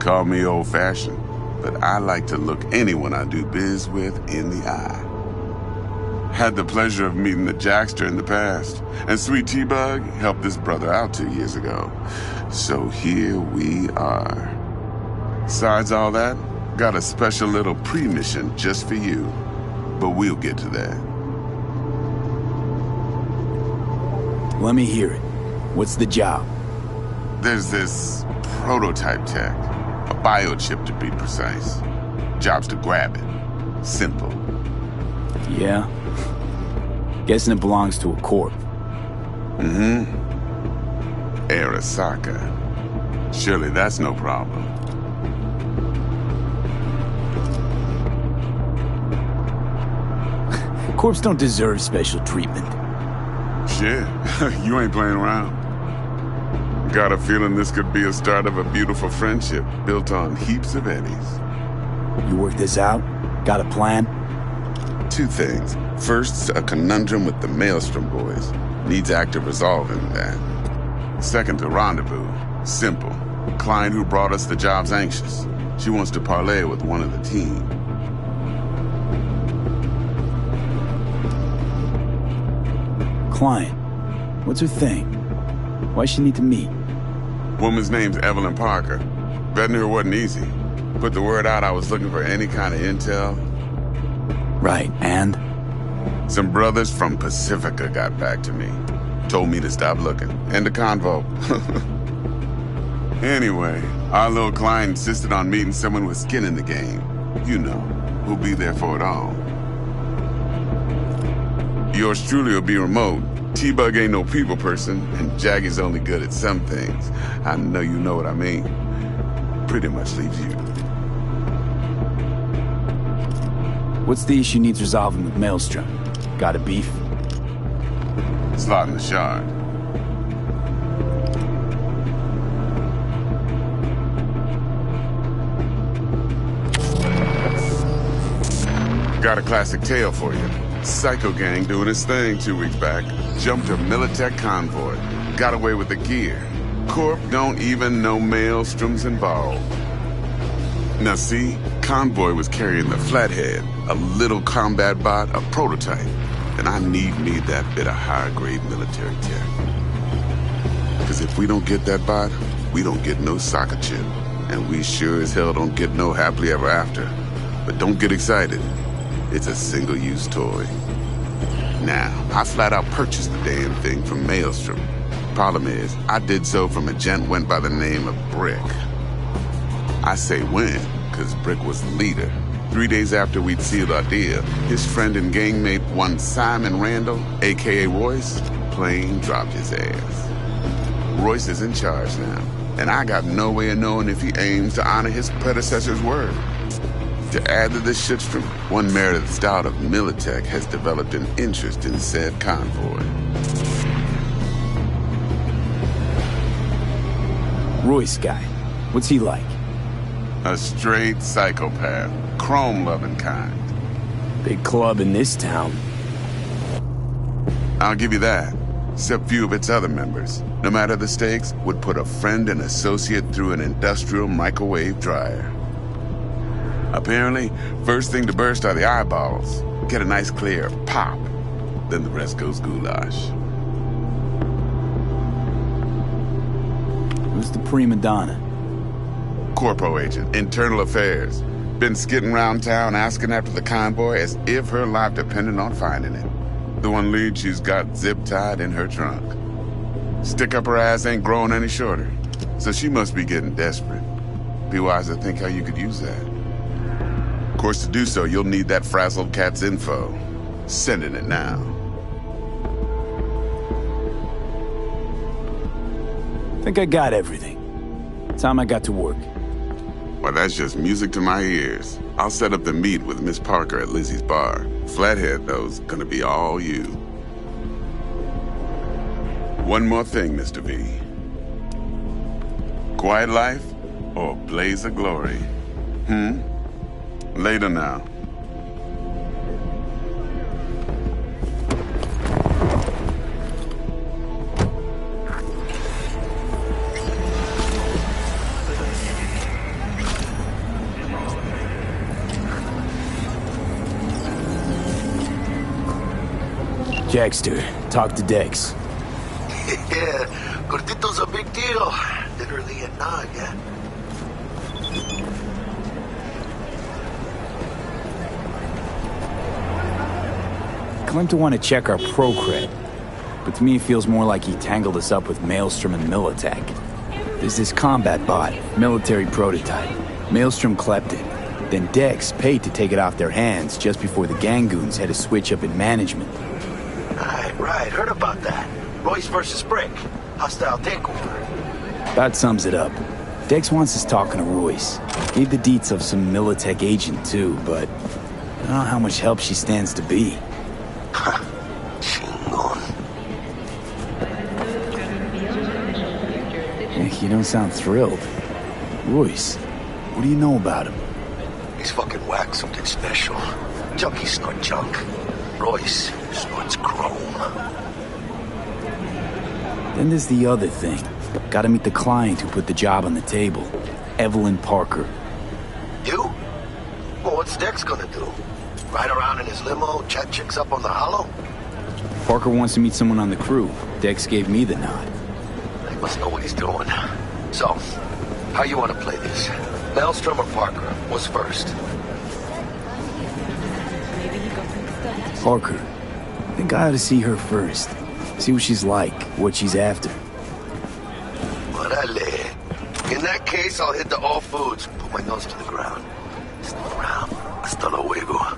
Call me old-fashioned, but I like to look anyone I do biz with in the eye. Had the pleasure of meeting the Jackster in the past, and Sweet T-Bug helped this brother out 2 years ago. So here we are. Besides all that, got a special little pre-mission just for you. But we'll get to that. Let me hear it. What's the job? There's this prototype tech, a biochip to be precise. Job's to grab it. Simple. Yeah? Guessing it belongs to a corp. Mm-hmm. Arasaka. Surely that's no problem. Corps don't deserve special treatment. Shit, you ain't playing around. Got a feeling this could be a start of a beautiful friendship built on heaps of eddies. You work this out? Got a plan? 2 things. First, a conundrum with the Maelstrom boys. Needs active resolving that. Second, a rendezvous. Simple. Client who brought us the job's anxious. She wants to parlay with one of the team. Client. What's her thing? Why she need to meet? Woman's name's Evelyn Parker. Vetting her wasn't easy. Put the word out I was looking for any kind of intel. Right, and? Some brothers from Pacifica got back to me. Told me to stop looking. End of convo. Anyway, our little client insisted on meeting someone with skin in the game. You know, who'll be there for it all. Yours truly will be remote. T-Bug ain't no people person, and Jaggy's only good at some things. I know you know what I mean. Pretty much leaves you. What's the issue needs resolving with Maelstrom? Got a beef? Slot in the shard. Got a classic tale for you. Psycho gang doing his thing 2 weeks back. Jumped a Militech convoy. Got away with the gear. Corp don't even know Maelstrom's involved. Now see, convoy was carrying the Flathead, a little combat bot, a prototype. And I need that bit of high-grade military tech. Because if we don't get that bot, we don't get no soccer chip. And we sure as hell don't get no happily ever after. But don't get excited. It's a single-use toy. Now, I flat out purchased the damn thing from Maelstrom. Problem is, I did so from a gent went by the name of Brick. I say when, because Brick was the leader. 3 days after we'd sealed our deal, his friend and gangmate, one Simon Randall, a.k.a. Royce, plain dropped his ass. Royce is in charge now, and I got no way of knowing if he aims to honor his predecessor's word. To add to this shitstrom, one Meredith Stout of Militech has developed an interest in said convoy. Royce guy. What's he like? A straight psychopath. Chrome-loving kind. Big club in this town. I'll give you that. Except few of its other members, no matter the stakes, would put a friend and associate through an industrial microwave dryer. Apparently, first thing to burst are the eyeballs. Get a nice clear pop. Then the rest goes goulash. Who's the prima donna? Corpo agent, internal affairs. Been skidding around town asking after the convoy as if her life depended on finding it. The one lead she's got zip-tied in her trunk. Stick up her ass ain't growing any shorter, so she must be getting desperate. Be wise to think how you could use that. Of course, to do so, you'll need that frazzled cat's info. Sending it now. Think I got everything. Time I got to work. Well, that's just music to my ears. I'll set up the meet with Miss Parker at Lizzie's bar. Flathead, though's gonna be all you. One more thing, Mr. V. Quiet life or blaze of glory? Later now. Jackster, talk to Dex. Yeah, Gordito's a big deal. Literally at 9, yeah. Claimed to want to check our pro cred, but to me it feels more like he tangled us up with Maelstrom and Militech. There's this combat bot, military prototype. Maelstrom clept it. Then Dex paid to take it off their hands just before the Gangoons had a switch up in management. Right, heard about that. Royce versus Brick. Hostile takeover. That sums it up. Dex wants us talking to Royce. Gave the deets of some Militech agent too, but I don't know how much help she stands to be. You don't sound thrilled. Royce, what do you know about him? He's fucking whack, something special. Junkies snort junk. Royce snorts chrome. Then there's the other thing. Gotta meet the client who put the job on the table. Evelyn Parker. You? Well, what's Dex gonna do? Ride around in his limo, chat chicks up on the hollow? Parker wants to meet someone on the crew. Dex gave me the nod. He must know what he's doing. So, how you want to play this? Maelstrom or Parker? What's first? Parker. I think I ought to see her first. See what she's like, what she's after. Orale. In that case, I'll hit the all foods. Put my nose to the ground. Stick around. Hasta luego.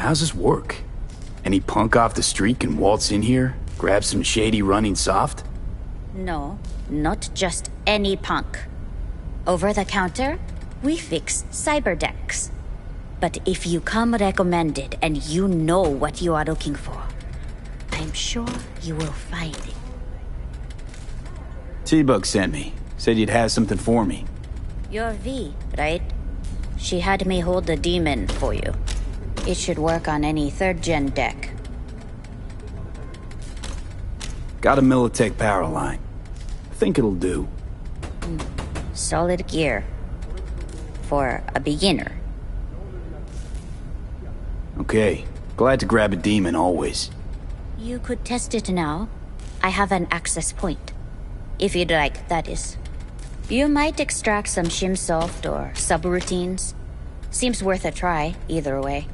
How's this work? Any punk off the street can waltz in here, grab some shady running soft? No, not just any punk. Over the counter, we fix cyberdecks. But if you come recommended and you know what you are looking for, I'm sure you will find it. T-Bug sent me. Said you'd have something for me. You're V, right? She had me hold the demon for you. It should work on any 3rd-gen deck. Got a Militech power line. I think it'll do. Solid gear. For a beginner. Okay. Glad to grab a demon always. You could test it now. I have an access point. If you'd like, that is. You might extract some shimsoft or subroutines. Seems worth a try, either way.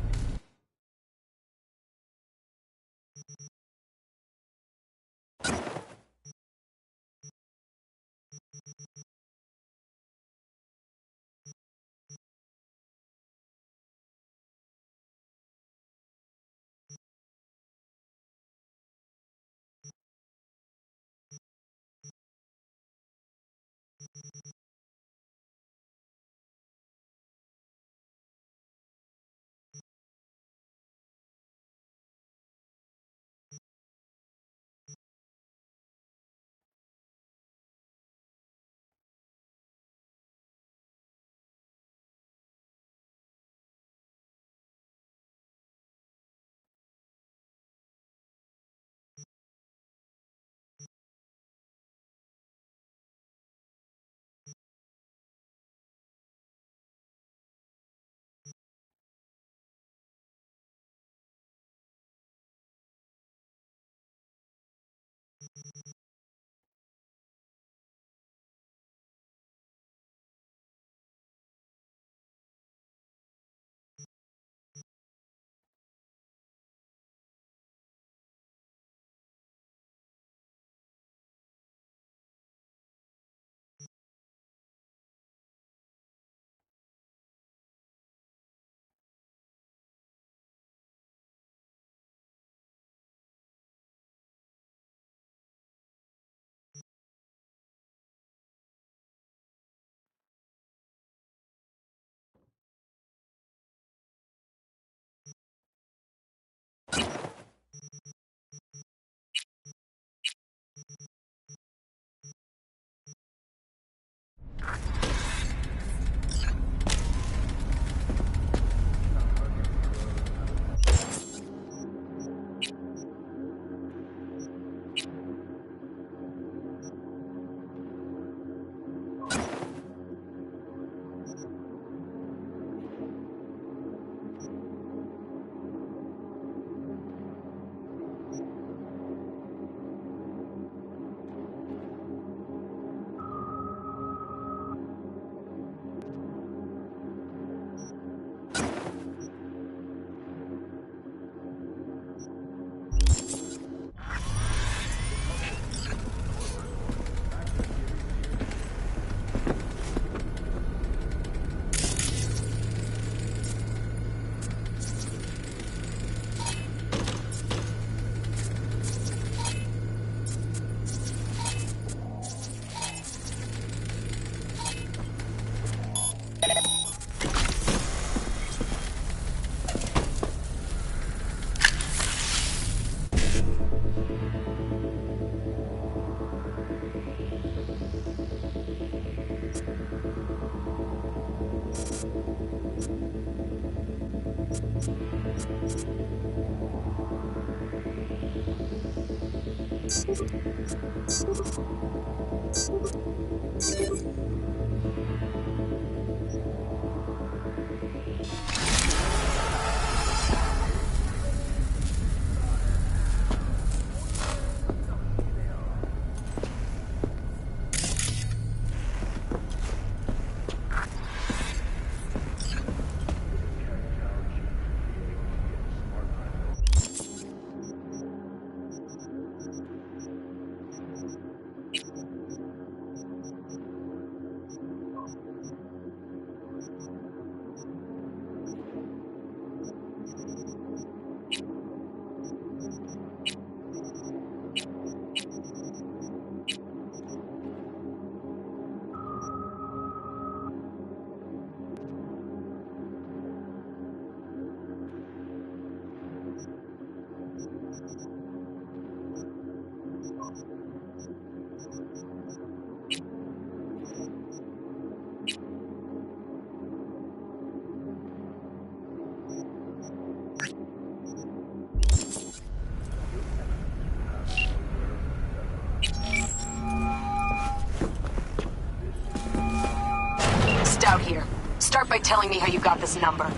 Stout here. Start by telling me how you got this number.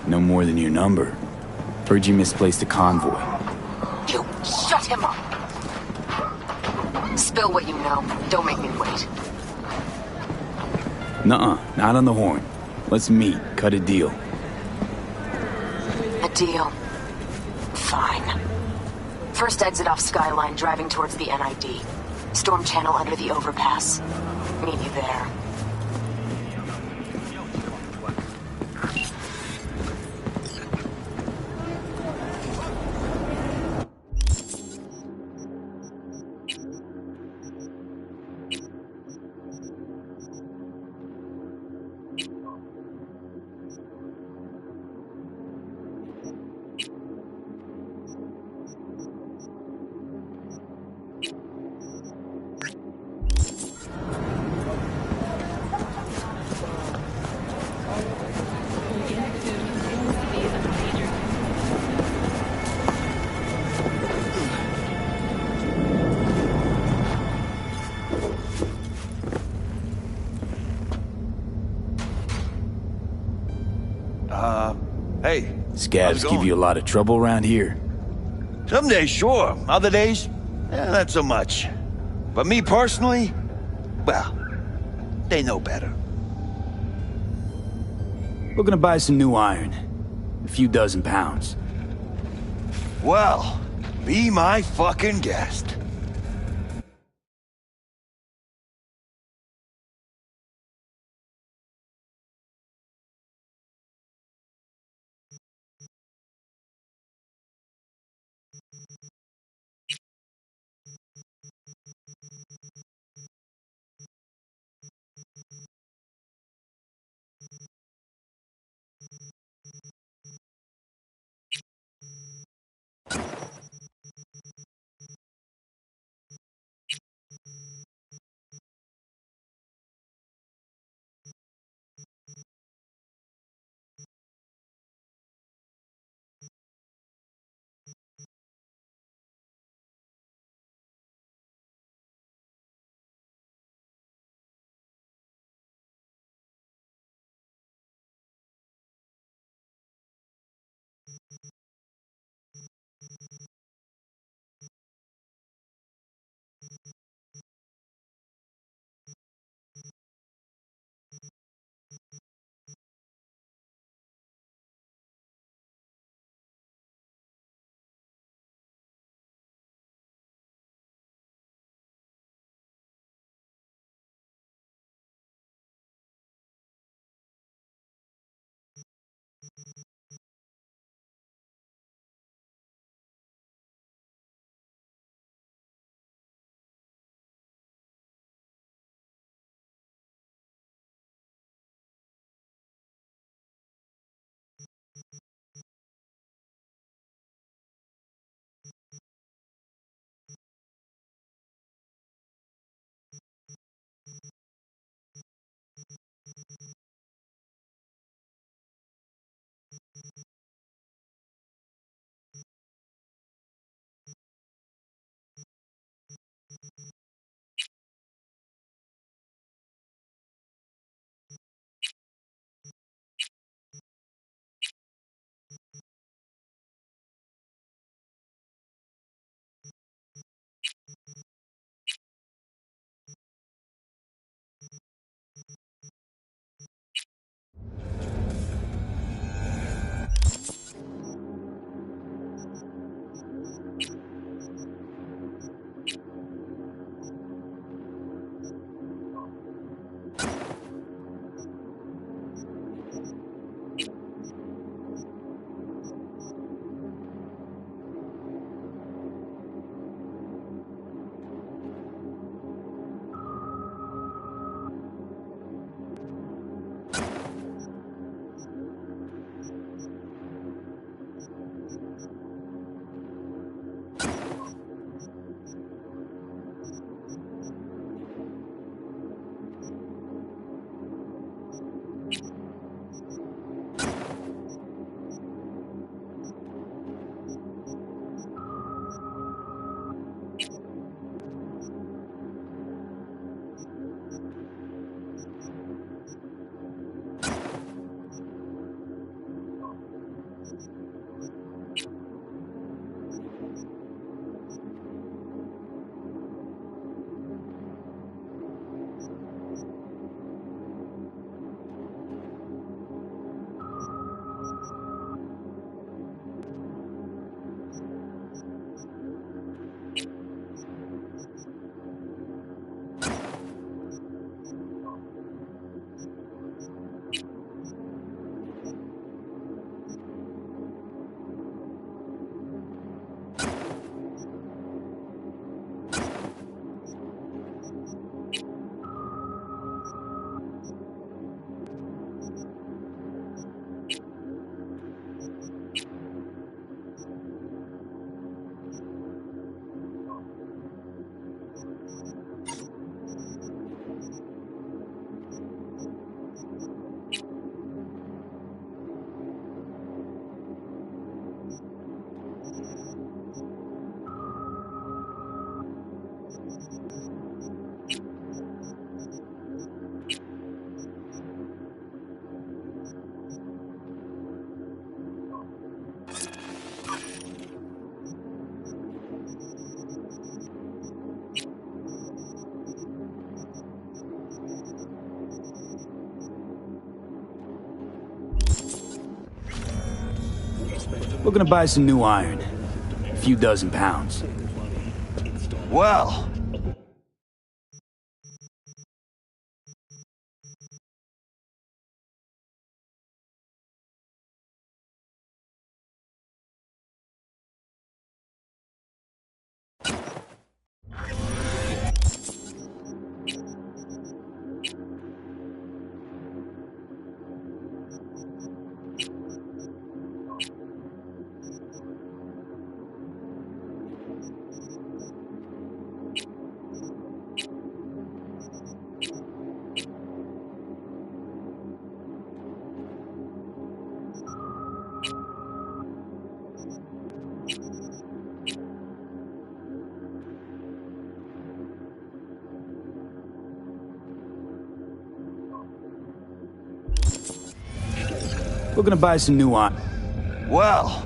No more than your number. Heard you misplaced a convoy. You shut him up. Spill what you know. Don't make me wait. Nuh-uh, not on the horn. Let's meet, cut a deal. A deal. Fine. First exit off Skyline, driving towards the NID. Storm channel under the overpass. Meet you there. Hey. Scabs give you a lot of trouble around here? Some days, sure. Other days, not so much. But me personally, well, they know better. Looking to buy some new iron. A few dozen pounds. Well, be my fucking guest. Looking to buy some new iron. A few dozen pounds. Well... Looking to buy some new iron. Well...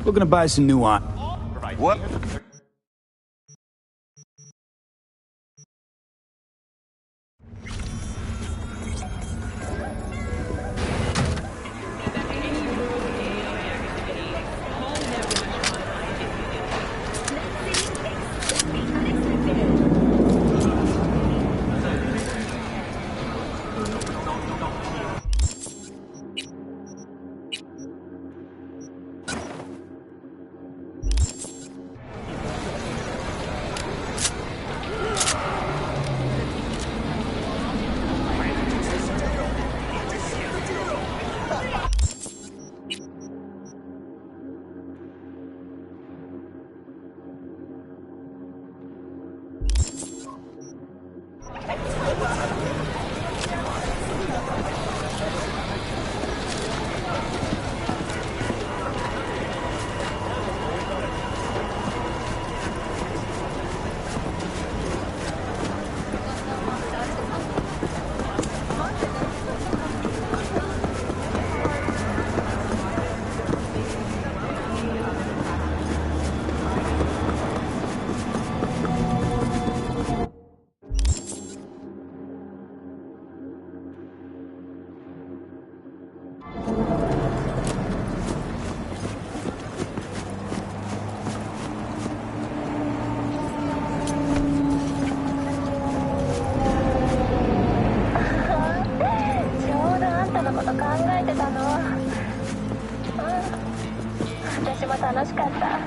Looking to buy some new iron. What? えてたの。私も楽しかった。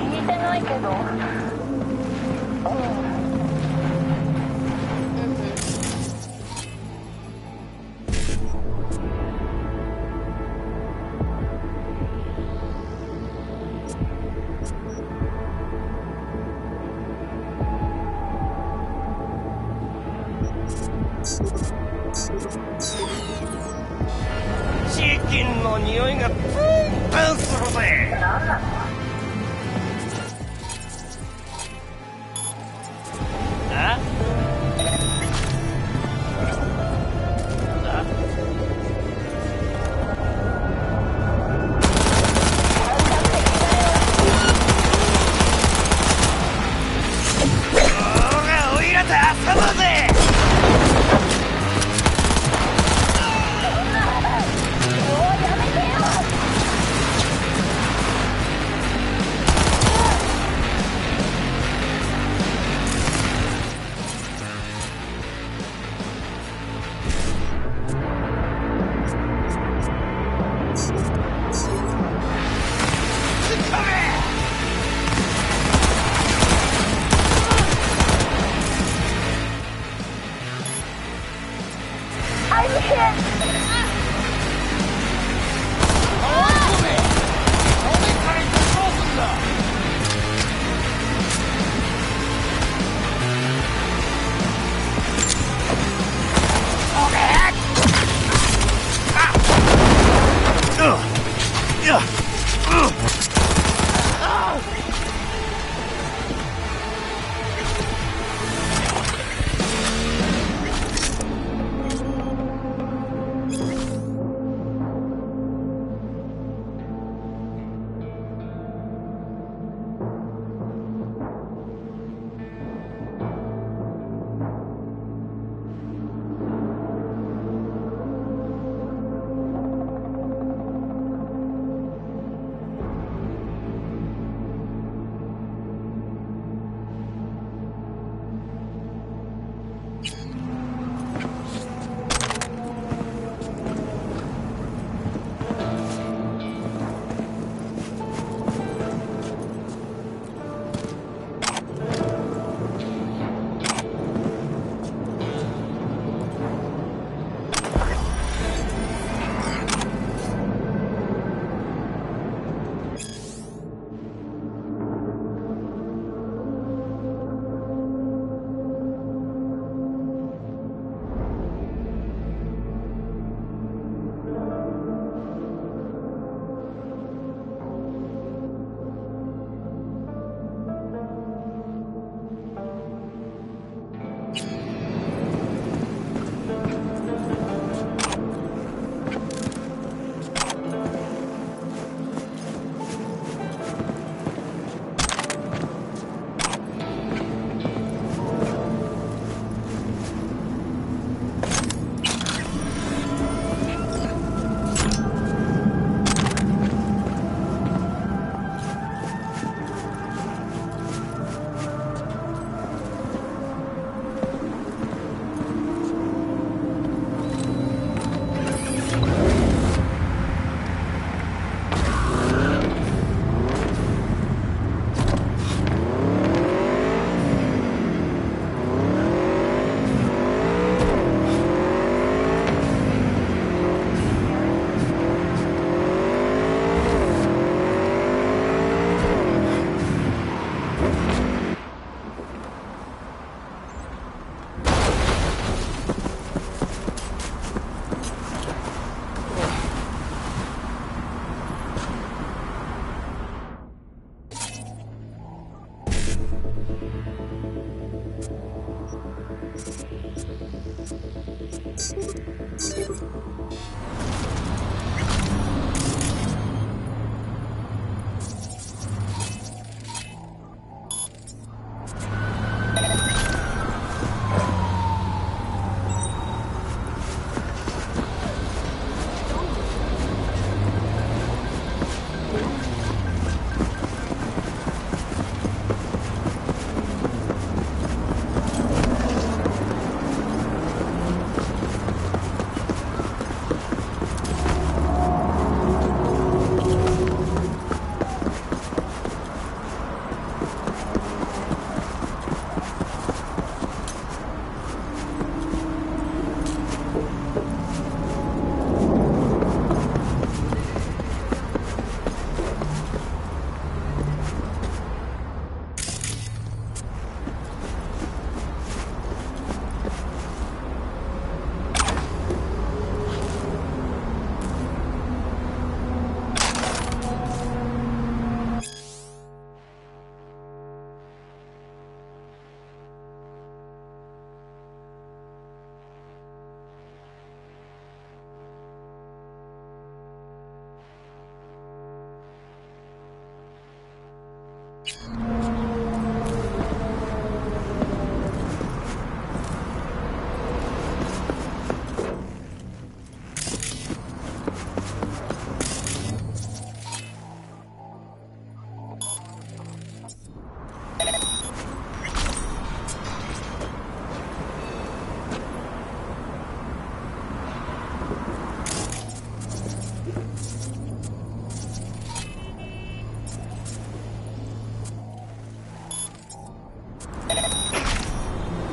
聞いてないけど。チキンの匂いがプンプンするぜ。なんなの？あ？おいらと遊ぶぜ。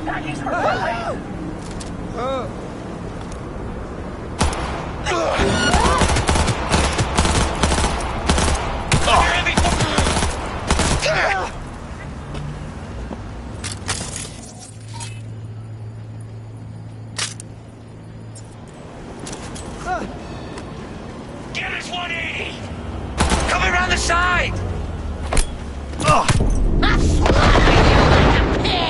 Get us 180! Coming around the side! I'm slaughtering you like a pig!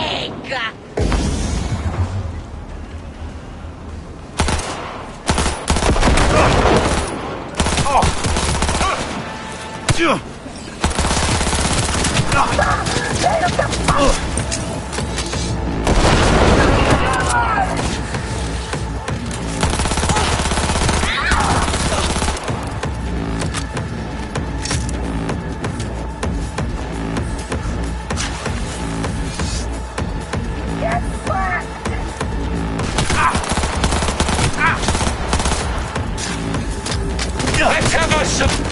Let's have us some...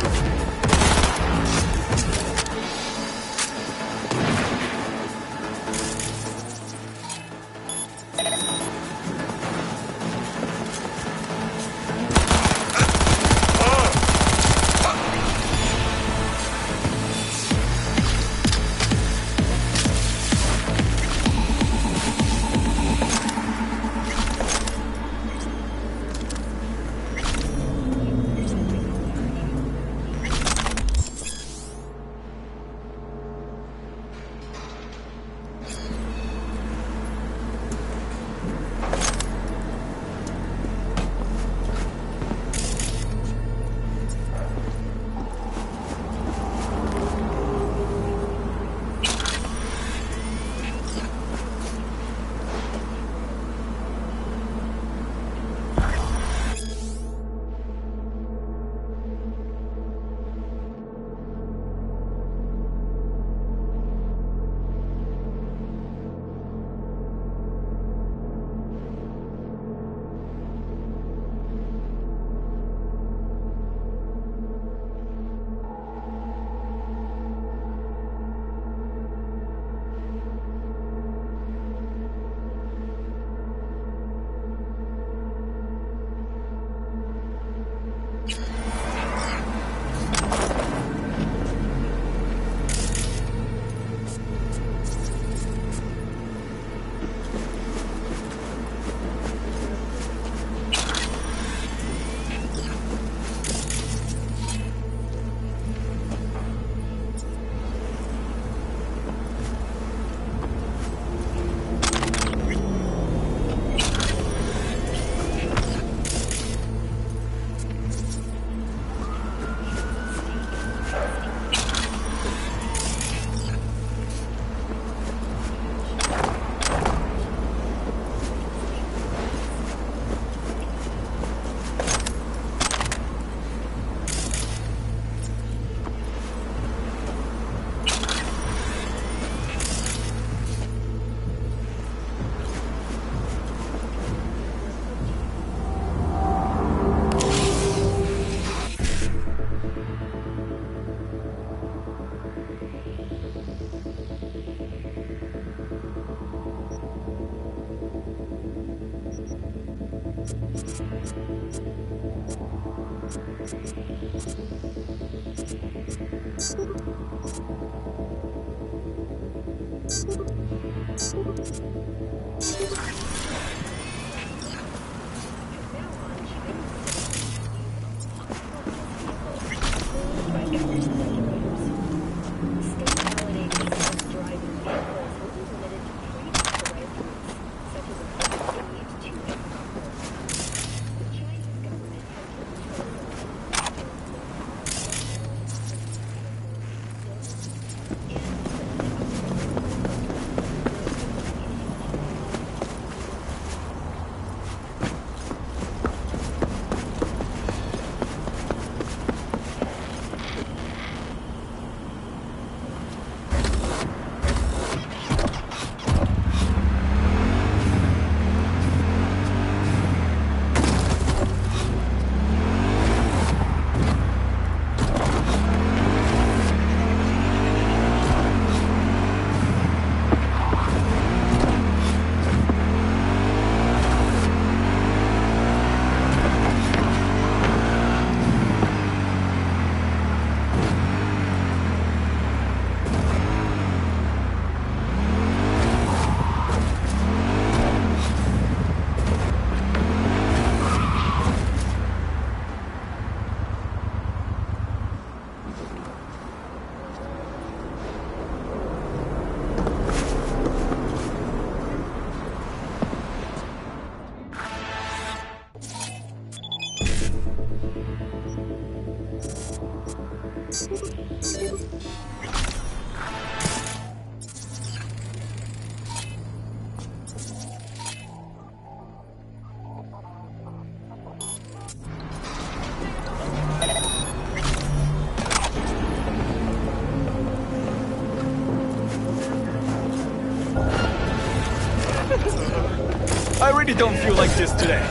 I really don't feel like this today.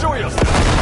Show yourself.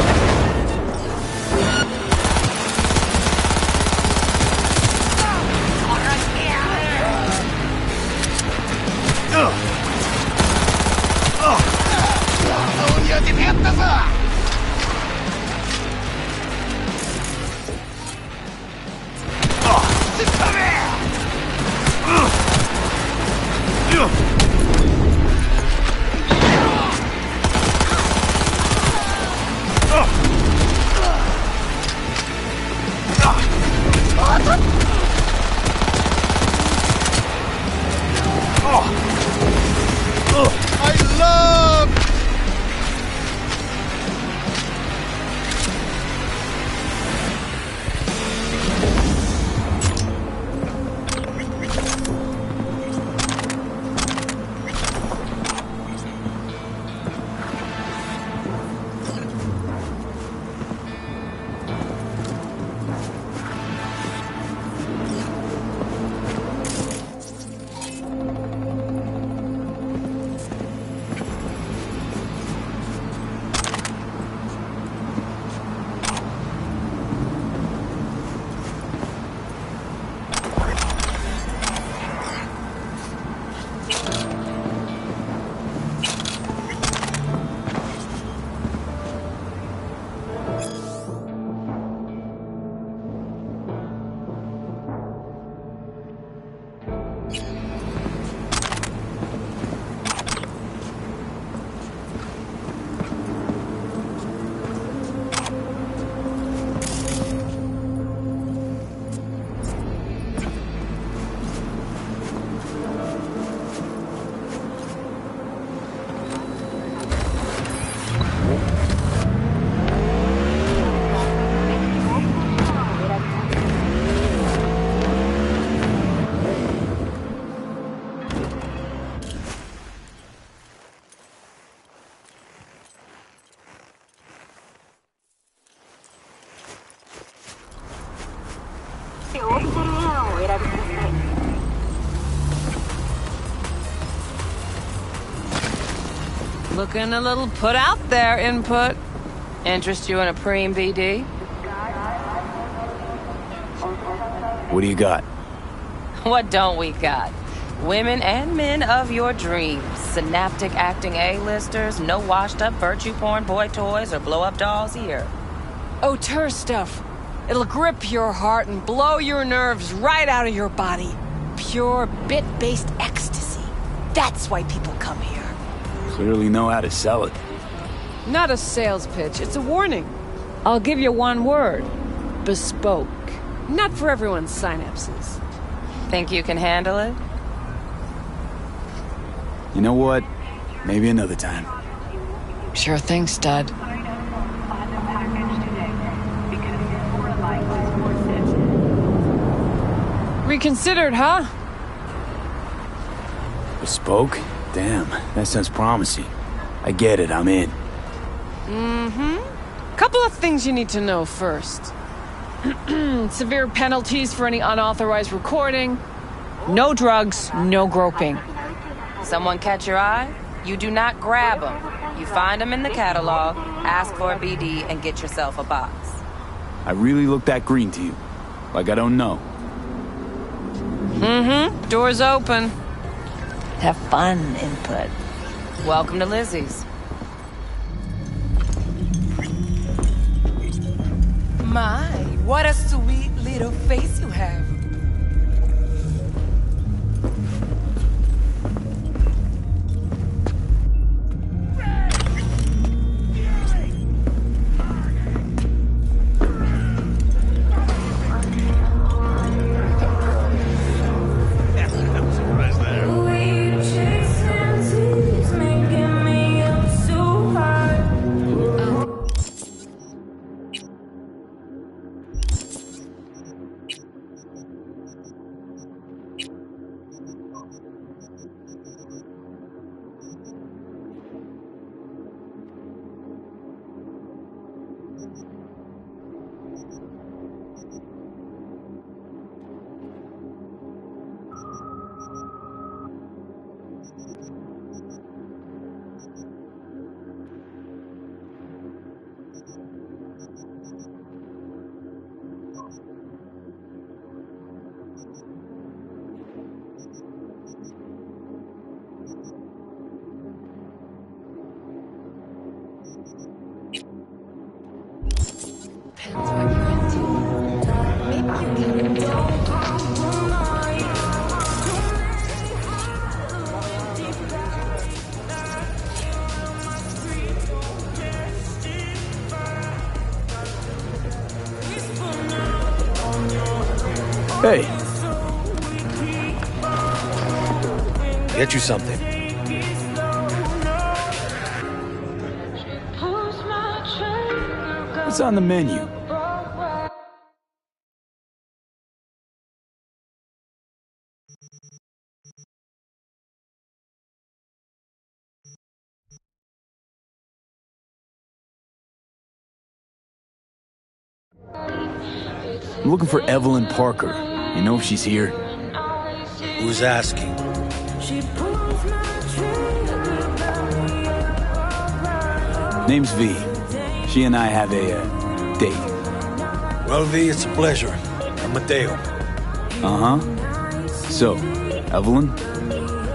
Looking a little put out there, Input. Interest you in a preem BD? What do you got? What don't we got? Women and men of your dreams. Synaptic acting A-listers, no washed-up virtue porn boy toys or blow-up dolls here. Auteur stuff. It'll grip your heart and blow your nerves right out of your body. Pure bit-based ecstasy. That's why people come here. Clearly know how to sell it. Not a sales pitch, it's a warning. I'll give you one word. Bespoke. Not for everyone's synapses. Think you can handle it? You know what? Maybe another time. Sure thing, stud. Reconsidered, huh? Bespoke? Damn, that sounds promising. I get it, I'm in. Mm-hmm. Couple of things you need to know first. Severe penalties for any unauthorized recording. No drugs, no groping. Someone catch your eye? You do not grab them. You find them in the catalog, ask for a BD, and get yourself a box. I really look that green to you. Like I don't know. Mm-hmm. Door's open. Have fun, Input. Welcome to Lizzie's. My, what a sweet little face you have. depends what you're into. Maybe you can. Hey. Get you something. What's on the menu? I'm looking for Evelyn Parker. You know if she's here? Who's asking? Name's V. She and I have a date. Well, V, it's a pleasure. I'm Mateo. Uh-huh. So, Evelyn?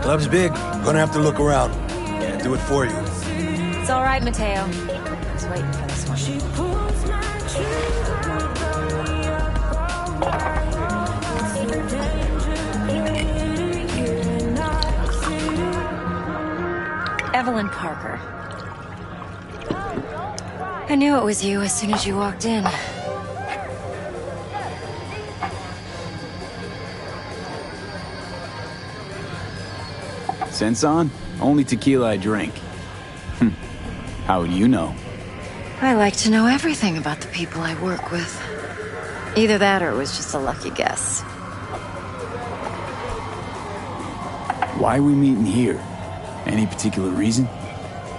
Club's big. Gonna have to look around. Can't do it for you. It's all right, Mateo. I was waiting for this one. Evelyn Parker. I knew it was you as soon as you walked in. Sense on? Only tequila I drink. How would you know? I like to know everything about the people I work with. Either that or it was just a lucky guess. Why are we meeting here? Any particular reason?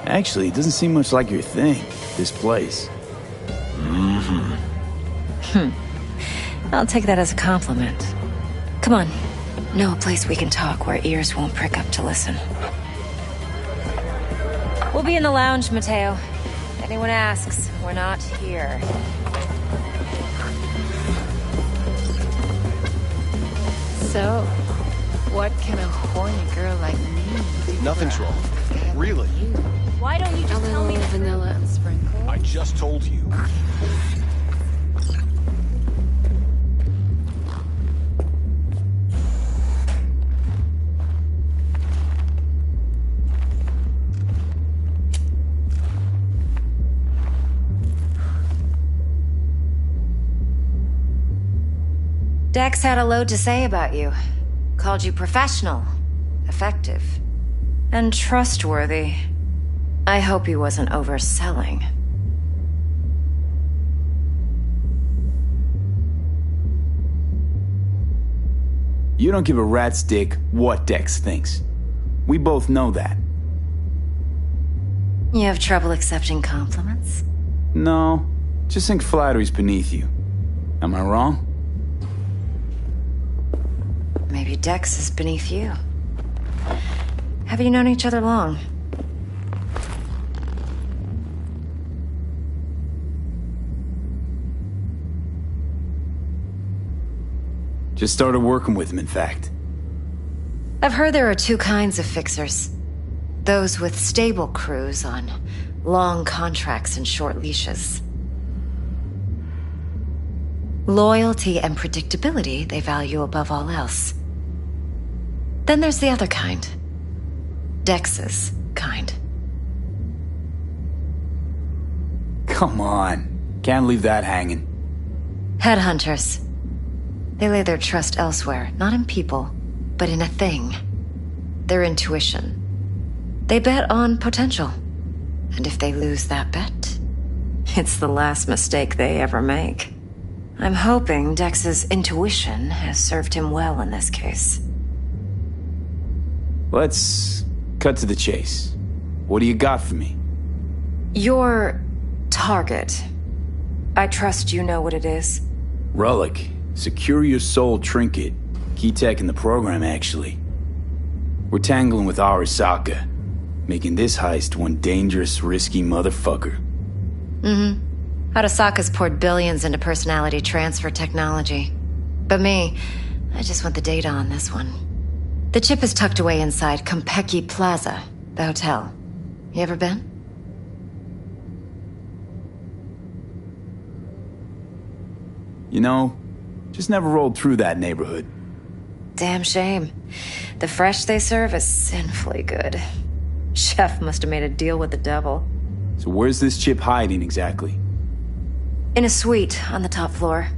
Actually, it doesn't seem much like your thing, this place. I'll take that as a compliment. Come on. Know a place we can talk where ears won't prick up to listen. We'll be in the lounge, Mateo. If anyone asks, we're not here. So, what can a horny girl like me do? Nothing's wrong. Really? Why don't you just tell me vanilla and sprinkles? I just told you. Dex had a load to say about you. Called you professional, effective, and trustworthy. I hope he wasn't overselling. You don't give a rat's dick what Dex thinks. We both know that. You have trouble accepting compliments? No, just think flattery's beneath you. Am I wrong? Maybe Dex is beneath you. Have you known each other long? Just started working with him, in fact. I've heard there are two kinds of fixers. Those with stable crews on long contracts and short leashes. Loyalty and predictability they value above all else. Then there's the other kind. Dex's kind. Come on. Can't leave that hanging. Headhunters. They lay their trust elsewhere, not in people, but in a thing. Their intuition. They bet on potential. And if they lose that bet, it's the last mistake they ever make. I'm hoping Dex's intuition has served him well in this case. Let's cut to the chase. What do you got for me? Your target. I trust you know what it is. Relic. Secure your soul trinket. Key tech in the program, actually. We're tangling with Arasaka, making this heist one dangerous, risky motherfucker. Arasaka's poured billions into personality transfer technology. But me, I just want the data on this one. The chip is tucked away inside Konpeki Plaza, the hotel. You ever been? You know, just never rolled through that neighborhood. Damn shame. The fresh they serve is sinfully good. Chef must have made a deal with the devil. So where's this chip hiding exactly? In a suite on the top floor.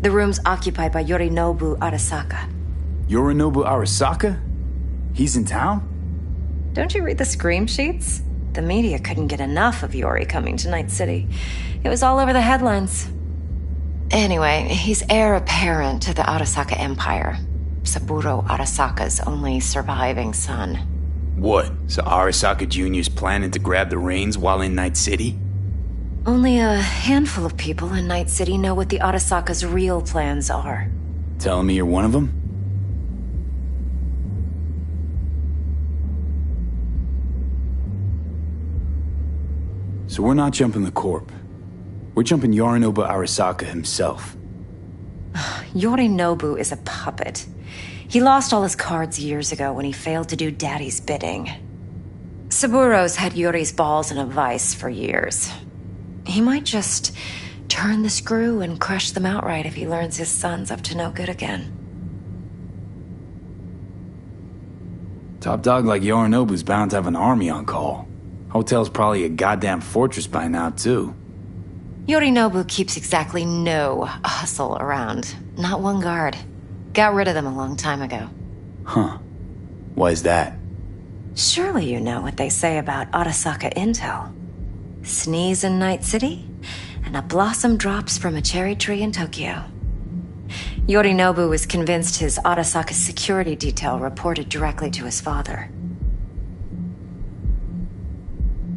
The room's occupied by Yorinobu Arasaka. Yorinobu Arasaka? He's in town? Don't you read the scream sheets? The media couldn't get enough of Yori coming to Night City. It was all over the headlines. Anyway, he's heir apparent to the Arasaka Empire. Saburo Arasaka's only surviving son. What? So Arasaka Jr.'s planning to grab the reins while in Night City? Only a handful of people in Night City know what the Arasaka's real plans are. Telling me you're one of them? So we're not jumping the Corp. We're jumping Yorinobu Arasaka himself. Yorinobu is a puppet. He lost all his cards years ago when he failed to do Daddy's bidding. Saburo's had Yori's balls in a vice for years. He might just turn the screw and crush them outright if he learns his son's up to no good again. Top dog like Yorinobu's bound to have an army on call. Hotel's probably a goddamn fortress by now, too. Yorinobu keeps exactly no hustle around. Not one guard. Got rid of them a long time ago. Huh. Why is that? Surely you know what they say about Arasaka intel. Sneeze in Night City, and a blossom drops from a cherry tree in Tokyo. Yorinobu was convinced his Arasaka security detail reported directly to his father.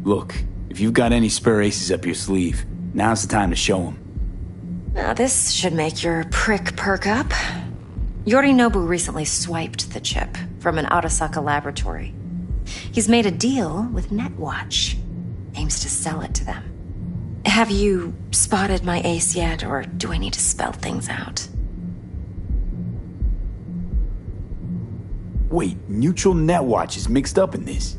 Look, if you've got any spare aces up your sleeve, now's the time to show them. Now this should make your prick perk up. Yorinobu recently swiped the chip from an Arasaka laboratory. He's made a deal with Netwatch. Aims to sell it to them. Have you spotted my ace yet, or do I need to spell things out? Wait, Neutral Netwatch is mixed up in this.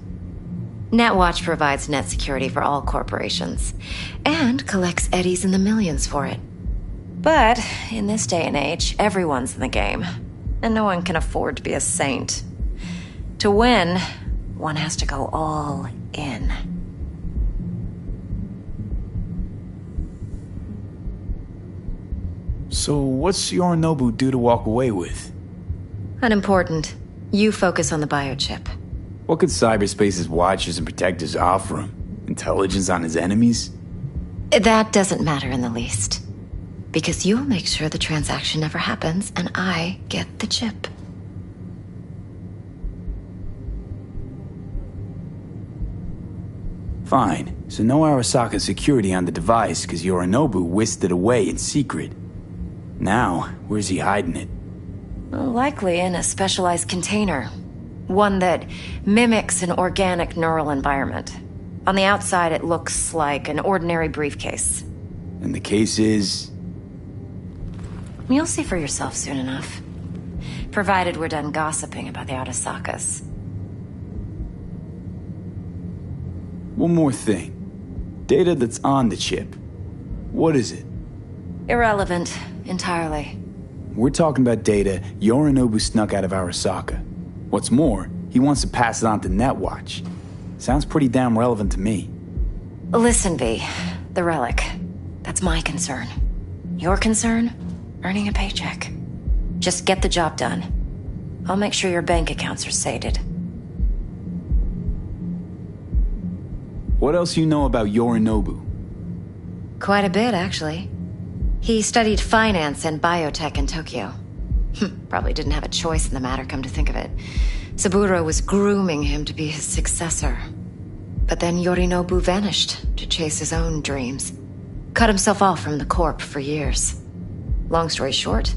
Netwatch provides net security for all corporations, and collects eddies in the millions for it. But in this day and age, everyone's in the game, and no one can afford to be a saint. To win, one has to go all in. So what's Yorinobu due to walk away with? Unimportant. You focus on the biochip. What could cyberspace's watchers and protectors offer him? Intelligence on his enemies? That doesn't matter in the least. Because you'll make sure the transaction never happens, and I get the chip. Fine. So no Arasaka security on the device because Yorinobu whisked it away in secret. Now, where's he hiding it? Likely in a specialized container. One that mimics an organic neural environment. On the outside, it looks like an ordinary briefcase. And the case is? You'll see for yourself soon enough. Provided we're done gossiping about the Arasakas. One more thing. Data that's on the chip. What is it? Irrelevant, entirely. We're talking about data Yorinobu snuck out of Arasaka. What's more, he wants to pass it on to Netwatch. Sounds pretty damn relevant to me. Listen, V. The relic. That's my concern. Your concern? Earning a paycheck. Just get the job done. I'll make sure your bank accounts are sated. What else you know about Yorinobu? Quite a bit, actually. He studied finance and biotech in Tokyo. Probably didn't have a choice in the matter, come to think of it. Saburo was grooming him to be his successor. But then Yorinobu vanished to chase his own dreams. Cut himself off from the Corp for years. Long story short,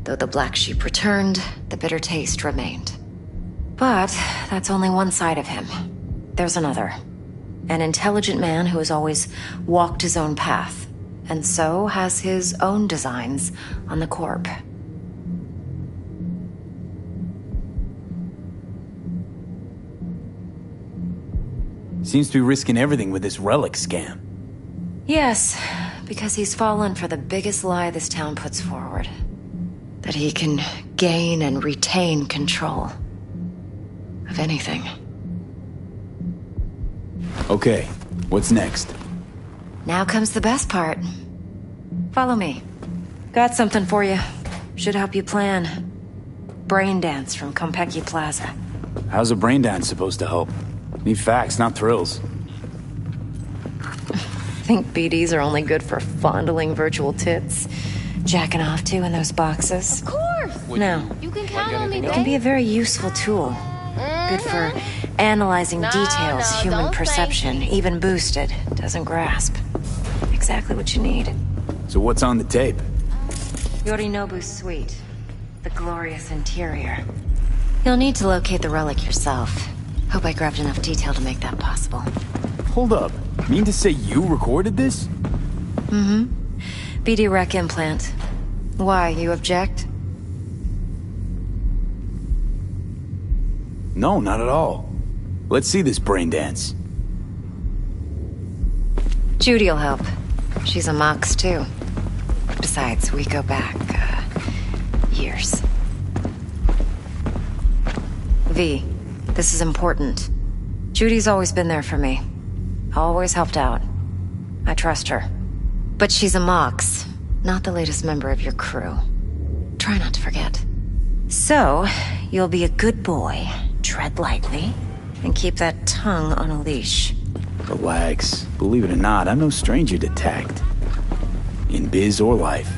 though the black sheep returned, the bitter taste remained. But that's only one side of him. There's another. An intelligent man who has always walked his own path, and so has his own designs on the Corp. Seems to be risking everything with this relic scam. Yes, Because he's fallen for the biggest lie this town puts forward. That he can gain and retain control of anything. Okay, what's next? Now comes the best part. Follow me. Got something for you. Should help you plan. Brain dance from Konpeki Plaza. How's a brain dance supposed to help? Need facts, not thrills. Think BDs are only good for fondling virtual tits? Jacking off to in those boxes? Of course! No. You can count on me, babe. It can be a very useful tool. Good for analyzing details, human perception, even boosted. Doesn't grasp. Exactly what you need. So what's on the tape? Yorinobu's suite. The glorious interior. You'll need to locate the relic yourself. Hope I grabbed enough detail to make that possible. Hold up. Mean to say you recorded this? Mm-hmm. BD Rec implant. Why, you object? No, not at all. Let's see this brain dance. Judy'll help. She's a Mox, too. Besides, we go back, years. V, this is important. Judy's always been there for me. Always helped out. I trust her. But she's a Mox, not the latest member of your crew. Try not to forget. So, you'll be a good boy, tread lightly, and keep that tongue on a leash. Relax. Believe it or not, I'm no stranger to tact. In biz or life.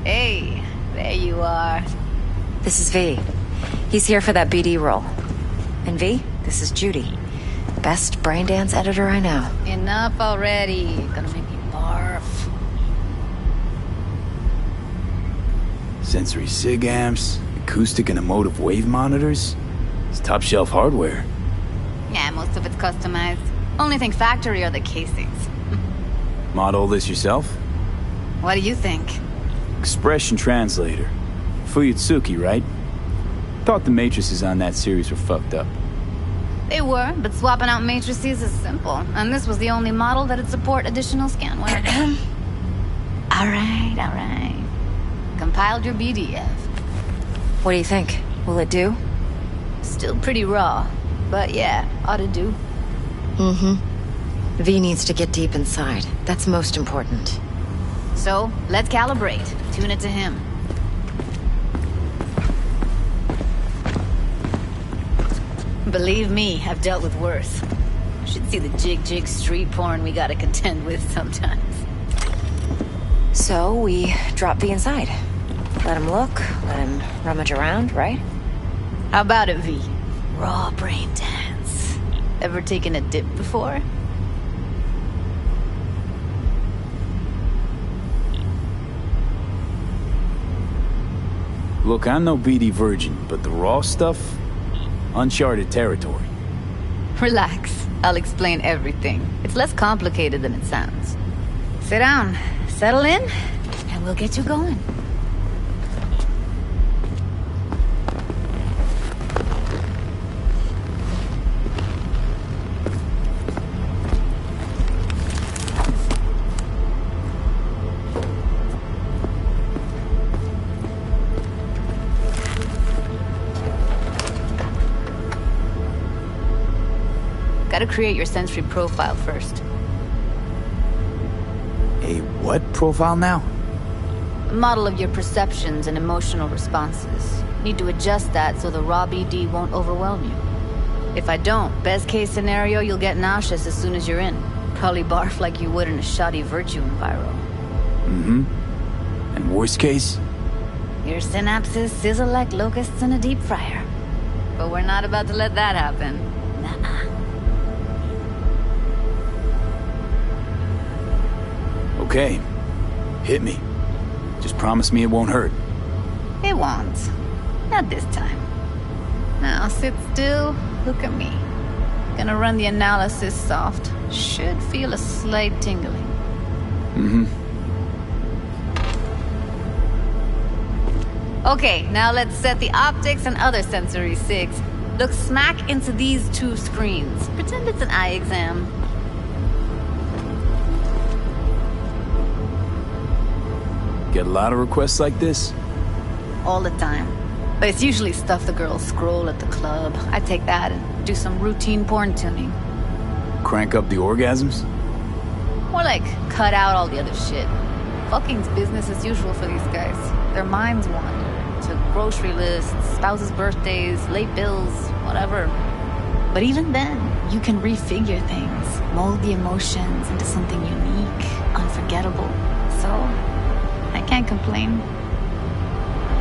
Hey, there you are. This is V. He's here for that BD role. And V, this is Judy. Best brain dance editor I know. Enough already. Gonna make me barf. Sensory sig amps, acoustic and emotive wave monitors. It's top shelf hardware. Yeah, most of it's customized. Only thing factory are the casings. Model this yourself? What do you think? Expression translator. Fuyutsuki, right? Thought the matrices on that series were fucked up. They were, but swapping out matrices is simple. And this was the only model that'd support additional scanware. Alright. Compiled your BDF. What do you think? Will it do? Still pretty raw, but yeah, ought to do. Mm-hmm. V needs to get deep inside. That's most important. So, let's calibrate. Tune it to him. Believe me, I've dealt with worse. Should see the jig street porn we gotta contend with sometimes. So, we drop V inside. Let him look, let him rummage around, right? How about it, V? Raw brain dance. Ever taken a dip before? Look, I'm no BD virgin, but the raw stuff? Uncharted territory. Relax. I'll explain everything. It's less complicated than it sounds. Sit down, settle in, and we'll get you going. Gotta create your sensory profile first. A what profile now? A model of your perceptions and emotional responses. Need to adjust that so the raw BD won't overwhelm you. If I don't, best case scenario, you'll get nauseous as soon as you're in. Probably barf like you would in a shoddy virtue enviro. Mm-hmm. And worst case? Your synapses sizzle like locusts in a deep fryer. But we're not about to let that happen. Nuh-uh. Okay. Hit me. Just promise me it won't hurt. It won't. Not this time. Now sit still, look at me. Gonna run the analysis soft. Should feel a slight tingling. Mm-hmm. Okay, now let's set the optics and other sensory sigs. Look smack into these two screens. Pretend it's an eye exam. Get a lot of requests like this? All the time. But it's usually stuff the girls scroll at the club. I take that and do some routine porn tuning. Crank up the orgasms? More like, cut out all the other shit. Fucking's business as usual for these guys. Their minds wander to grocery lists, spouses' birthdays, late bills, whatever. But even then, you can refigure things, mold the emotions into something unique, unforgettable. So, I can't complain.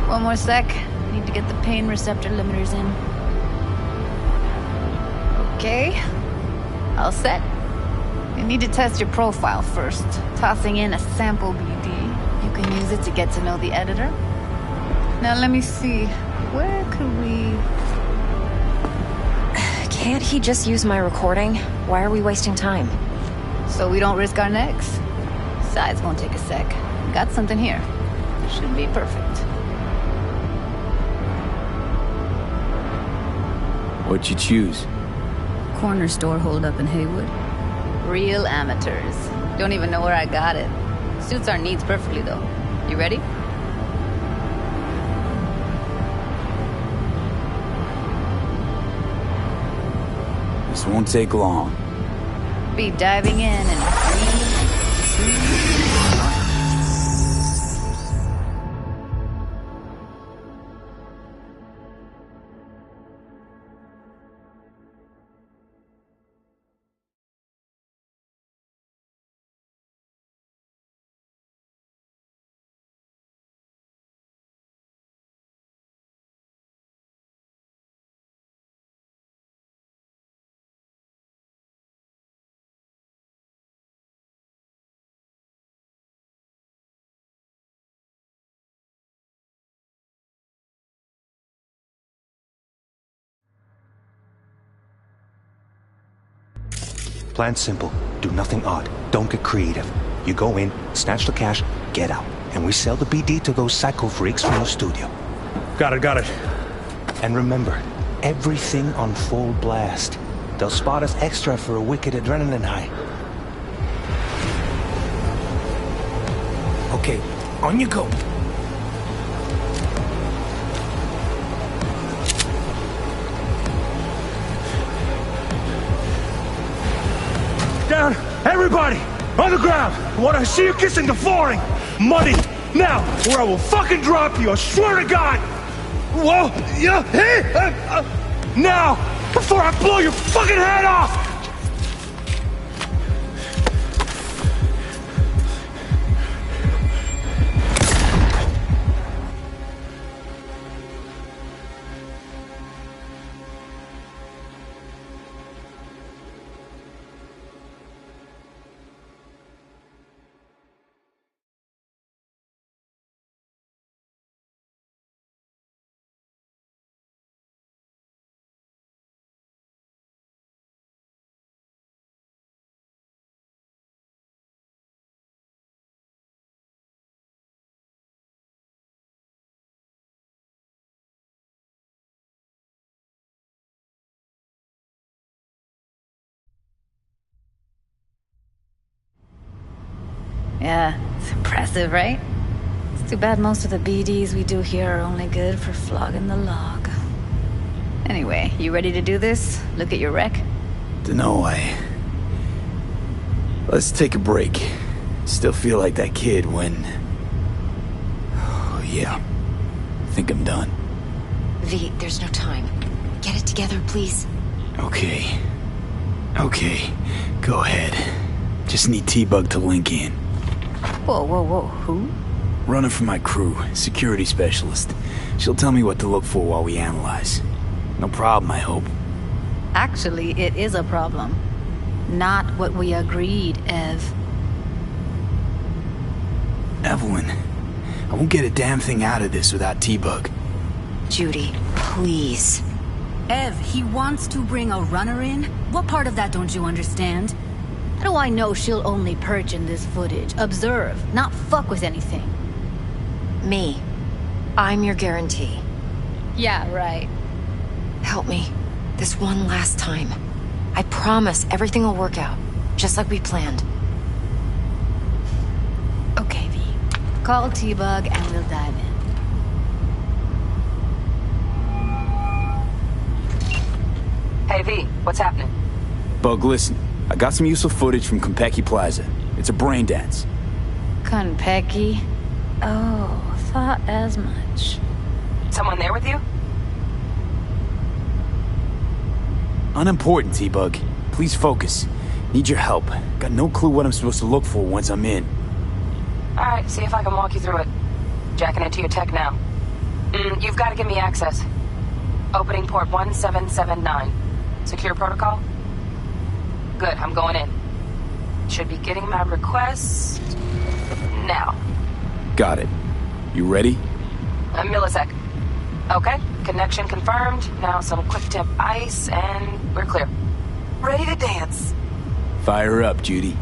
One more sec. Need to get the pain receptor limiters in. Okay. All set. You need to test your profile first, tossing in a sample BD. You can use it to get to know the editor. Now let me see, where could we... Can't he just use my recording? Why are we wasting time? So we don't risk our necks. Besides, won't take a sec. Got something here. Should be perfect. What'd you choose? Corner store holdup in Haywood. Real amateurs. Don't even know where I got it. Suits our needs perfectly, though. You ready? This won't take long. Be diving in and... Plan simple. Do nothing odd. Don't get creative. You go in, snatch the cash, get out. And we sell the BD to those psycho freaks from the studio. Got it. And remember, everything on full blast. They'll spot us extra for a wicked adrenaline high. Okay, on you go. Down! Everybody! On the ground! I want to see you kissing the flooring! Money! Now! Or I will fucking drop you! I swear to God! Whoa! Yeah! Hey! Now! Before I blow your fucking head off! Yeah, it's impressive, right? It's too bad most of the BDs we do here are only good for flogging the log. Anyway, you ready to do this? Look at your rec? Dunno, Let's take a break. Still feel like that kid when... Oh, yeah. I think I'm done. V, there's no time. Get it together, please. Okay. Go ahead. Just need T-Bug to link in. Whoa, who? Running for my crew, security specialist. She'll tell me what to look for while we analyze. No problem, I hope. Actually, it is a problem. Not what we agreed, Ev. Evelyn, I won't get a damn thing out of this without T-Bug. Judy, please. Ev, he wants to bring a runner in? What part of that don't you understand? How do I know she'll only perch in this footage? Observe, not fuck with anything. Me. I'm your guarantee. Yeah, right. Help me. This one last time. I promise everything will work out. Just like we planned. Okay, V. Call T-Bug and we'll dive in. Hey, V, what's happening? Bug, listen. I got some useful footage from Konpeki Plaza. It's a brain dance. Konpeki? Oh, thought as much. Someone there with you? Unimportant, T-Bug. Please focus. Need your help. Got no clue what I'm supposed to look for once I'm in. Alright, see if I can walk you through it. Jacking into your tech now. You've got to give me access. Opening port 1779. Secure protocol? Good, I'm going in. Should be getting my request now. Got it. You ready? A millisec. Okay, connection confirmed. Now some quick tip ice and we're clear. Ready to dance. Fire up, Judy.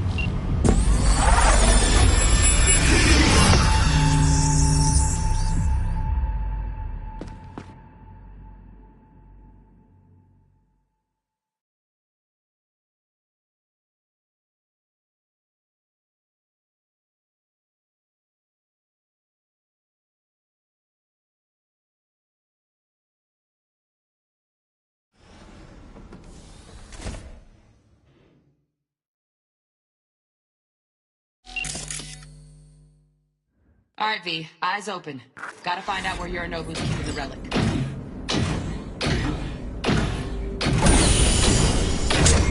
Alright, V, eyes open. Gotta find out where Yorinobu's keeping the relic.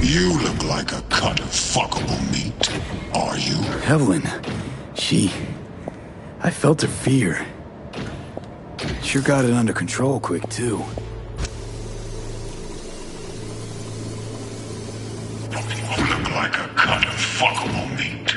You look like a cut of fuckable meat. Are you? Evelyn. I felt her fear. Sure got it under control quick, too. You look like a cut of fuckable meat.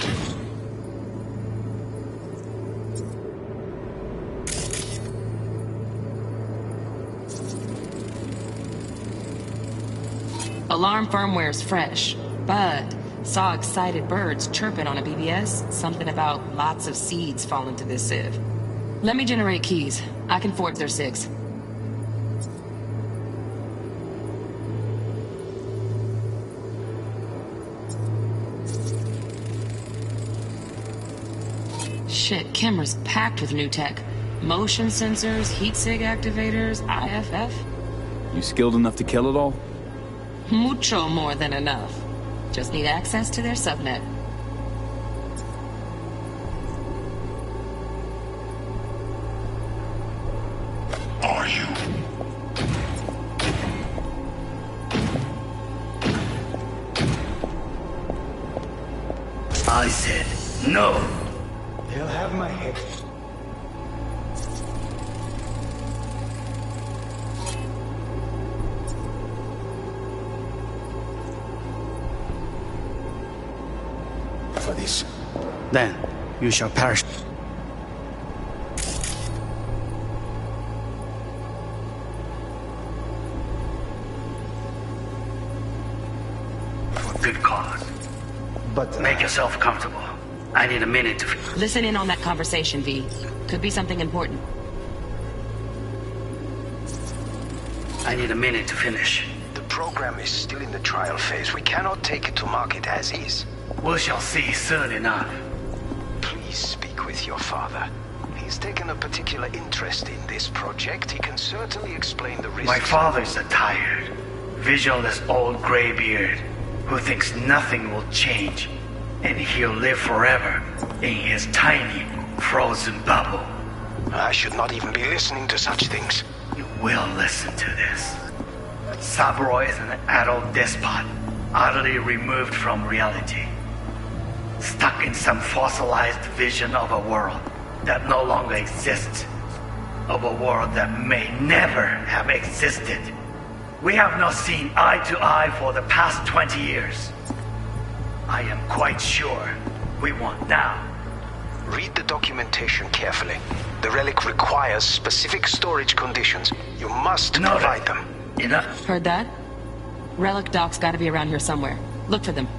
Alarm firmware's fresh, but saw excited birds chirping on a BBS. Something about lots of seeds falling to this sieve. Let me generate keys. I can forge their SIGs. Shit, camera's packed with new tech. Motion sensors, heat sig activators, IFF. You skilled enough to kill it all? Mucho more than enough. Just need access to their subnet. Are you? I said no. They'll have my head. For this, then you shall perish. For good cause. But make yourself comfortable. I need a minute to... Listen in on that conversation, V. Could be something important. I need a minute to finish. The program is still in the trial phase. We cannot take it to market as is. We shall see soon enough. Please speak with your father. He's taken a particular interest in this project. He can certainly explain the risks. My father's a tired, visionless old graybeard who thinks nothing will change, and he'll live forever in his tiny, frozen bubble. I should not even be listening to such things. You will listen to this. Saburo is an adult despot, utterly removed from reality. Stuck in some fossilized vision of a world that no longer exists. Of a world that may never have existed. We have not seen eye to eye for the past 20 years. I am quite sure we won't now. Read the documentation carefully. The relic requires specific storage conditions. You must provide them. Enough. Heard that? Relic docs gotta be around here somewhere. Look for them.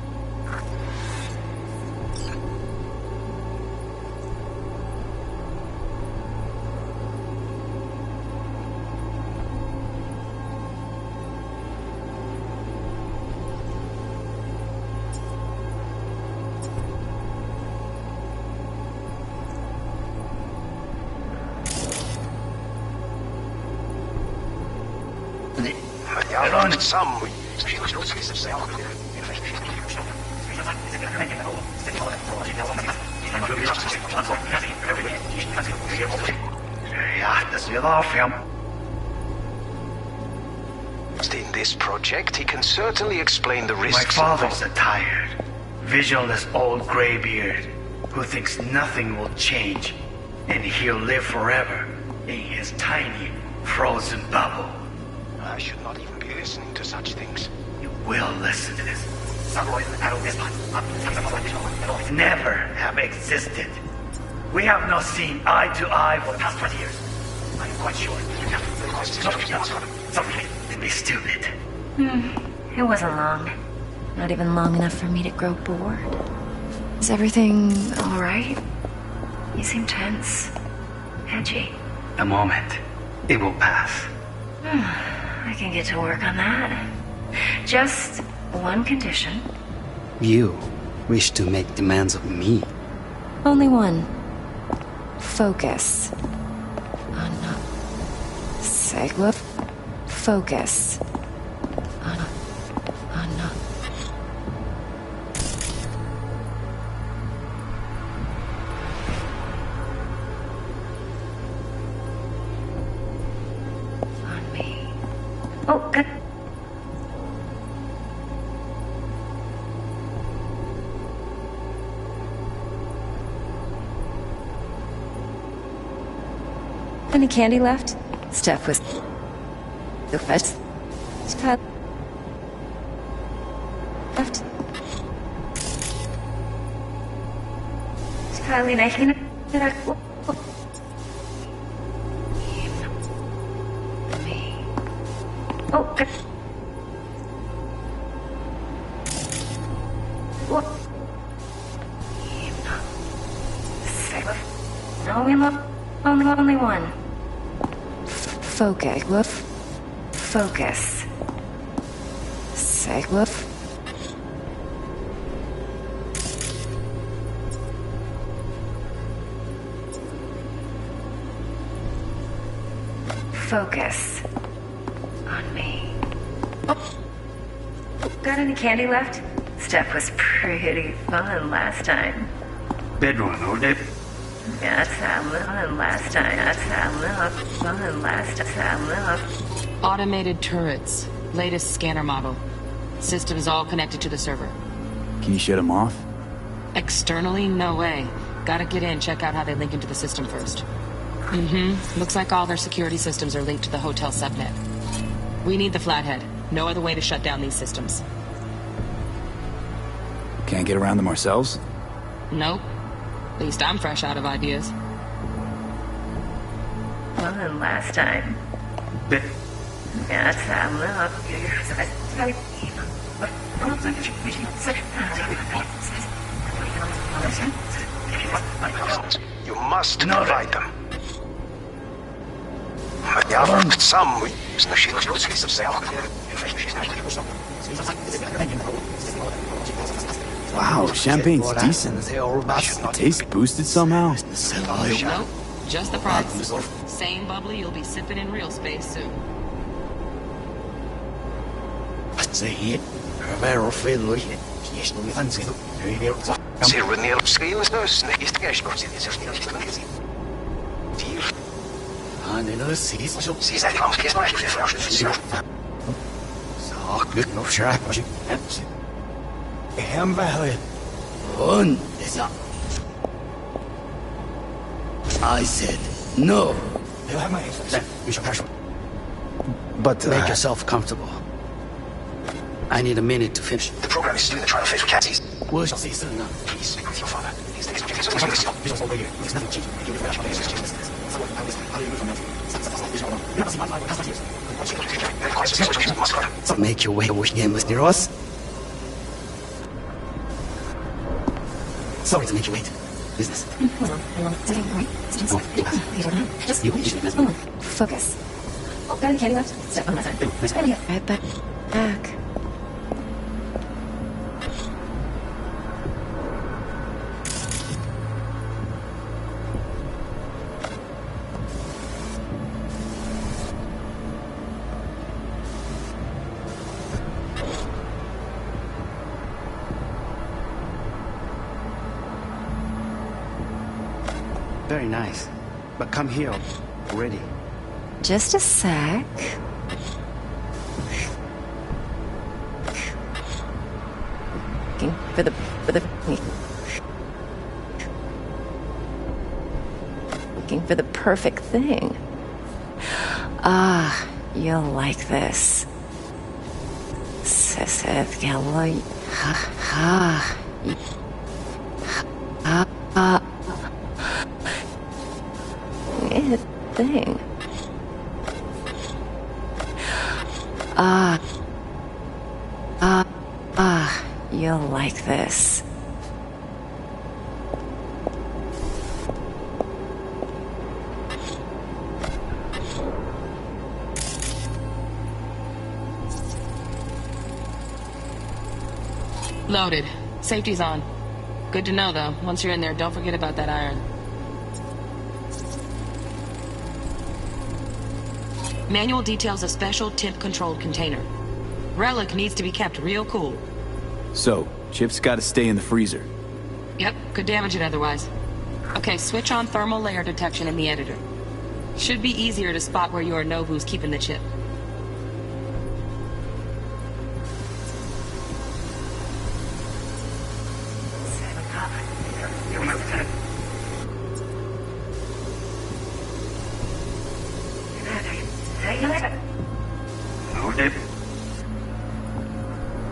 In this project, he can certainly explain the risks. My father's a tired, visionless old graybeard who thinks nothing will change, and he'll live forever in his tiny, frozen bubble. I should not even be listening to such things. You will listen to this. Never have existed. We have not seen eye to eye for the past 20 years. I'm quite sure. Don't be stupid. It wasn't long. Not even long enough for me to grow bored. Is everything alright? You seem tense. Edgy. A moment. It will pass. I can get to work on that. Just one condition. You wish to make demands of me. Only one. Focus. On Segwip. Focus. On me. Oh, good. Any candy left? Steph was the first. Left. Kylie, oh, good. No, we love only one. Focus. Focus. Segwoof. Focus. On me. Oh. Got any candy left? Steph was pretty fun last time. Bedroom, hold it. That's that little last time. That's that little fun last time. Automated turrets. Latest scanner model. Systems all connected to the server. Can you shut them off? Externally, no way. Gotta get in, check out how they link into the system first. Looks like all their security systems are linked to the hotel subnet. We need the flathead. No other way to shut down these systems. Can't get around them ourselves? Nope. At least I'm fresh out of ideas. Fun last time. That's that You must provide them. Some Wow, champagne's decent. Should the taste boosted somehow? Nope, just the price. Same bubbly you'll be sipping in real space soon. I said no. But make yourself comfortable. I need a minute to finish. The program is still in the trial phase. We can't see. We shall see soon enough. Please speak with your father. Make your way over here, Mr. Ross. Sorry to make you wait. Business. Focus. Got any candy left? Step on my side. Right back. nice. But come here already. Just a sec. Looking for the looking for the perfect thing. Ah, you'll like this. Thing. You'll like this. Loaded. Safety's on. Good to know, though. Once you're in there, don't forget about that iron. Manual details a special temp-controlled container. Relic needs to be kept real cool. So, Chip's gotta stay in the freezer. Yep, could damage it otherwise. Okay, switch on thermal layer detection in the editor. Should be easier to spot where you or know who's keeping the chip. Loaded.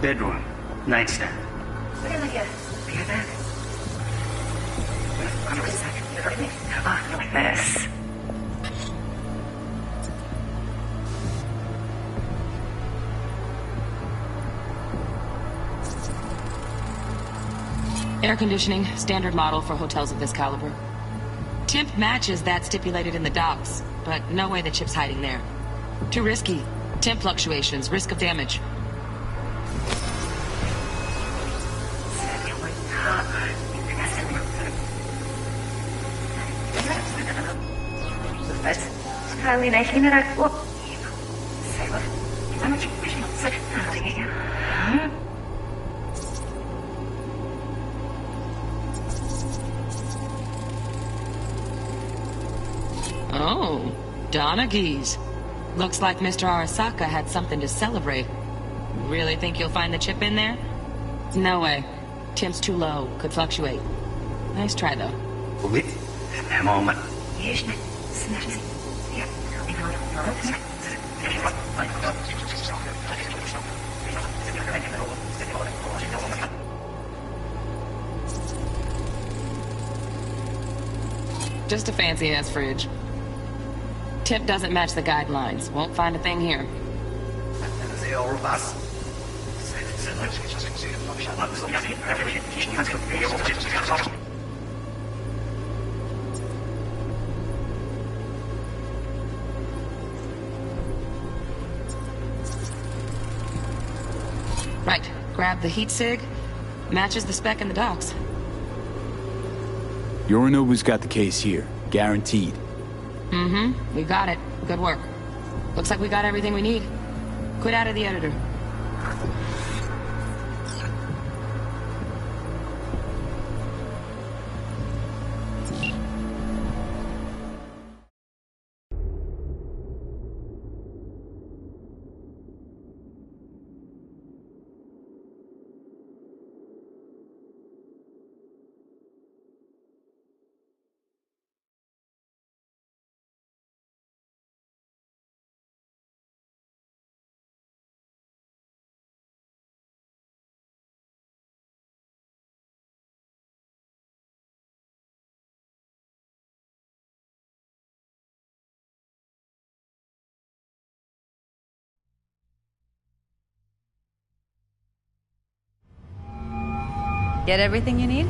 Bedroom. Nightstand. Like this. Air conditioning, standard model for hotels of this caliber. Temp matches that stipulated in the docs, but no way the chip's hiding there. Too risky. Temp fluctuations, risk of damage. Oh, Donaghys. Looks like Mr. Arasaka had something to celebrate. Really think you'll find the chip in there? No way. Temp's too low. Could fluctuate. Nice try, though. Wait a moment. Just a fancy-ass fridge. Tip doesn't match the guidelines. Won't find a thing here. Right. Grab the heat sig. Matches the spec in the docs. Yorinobu's got the case here. Guaranteed. Mm-hmm. We got it. Good work. Looks like we got everything we need. Quit out of the editor. Get everything you need?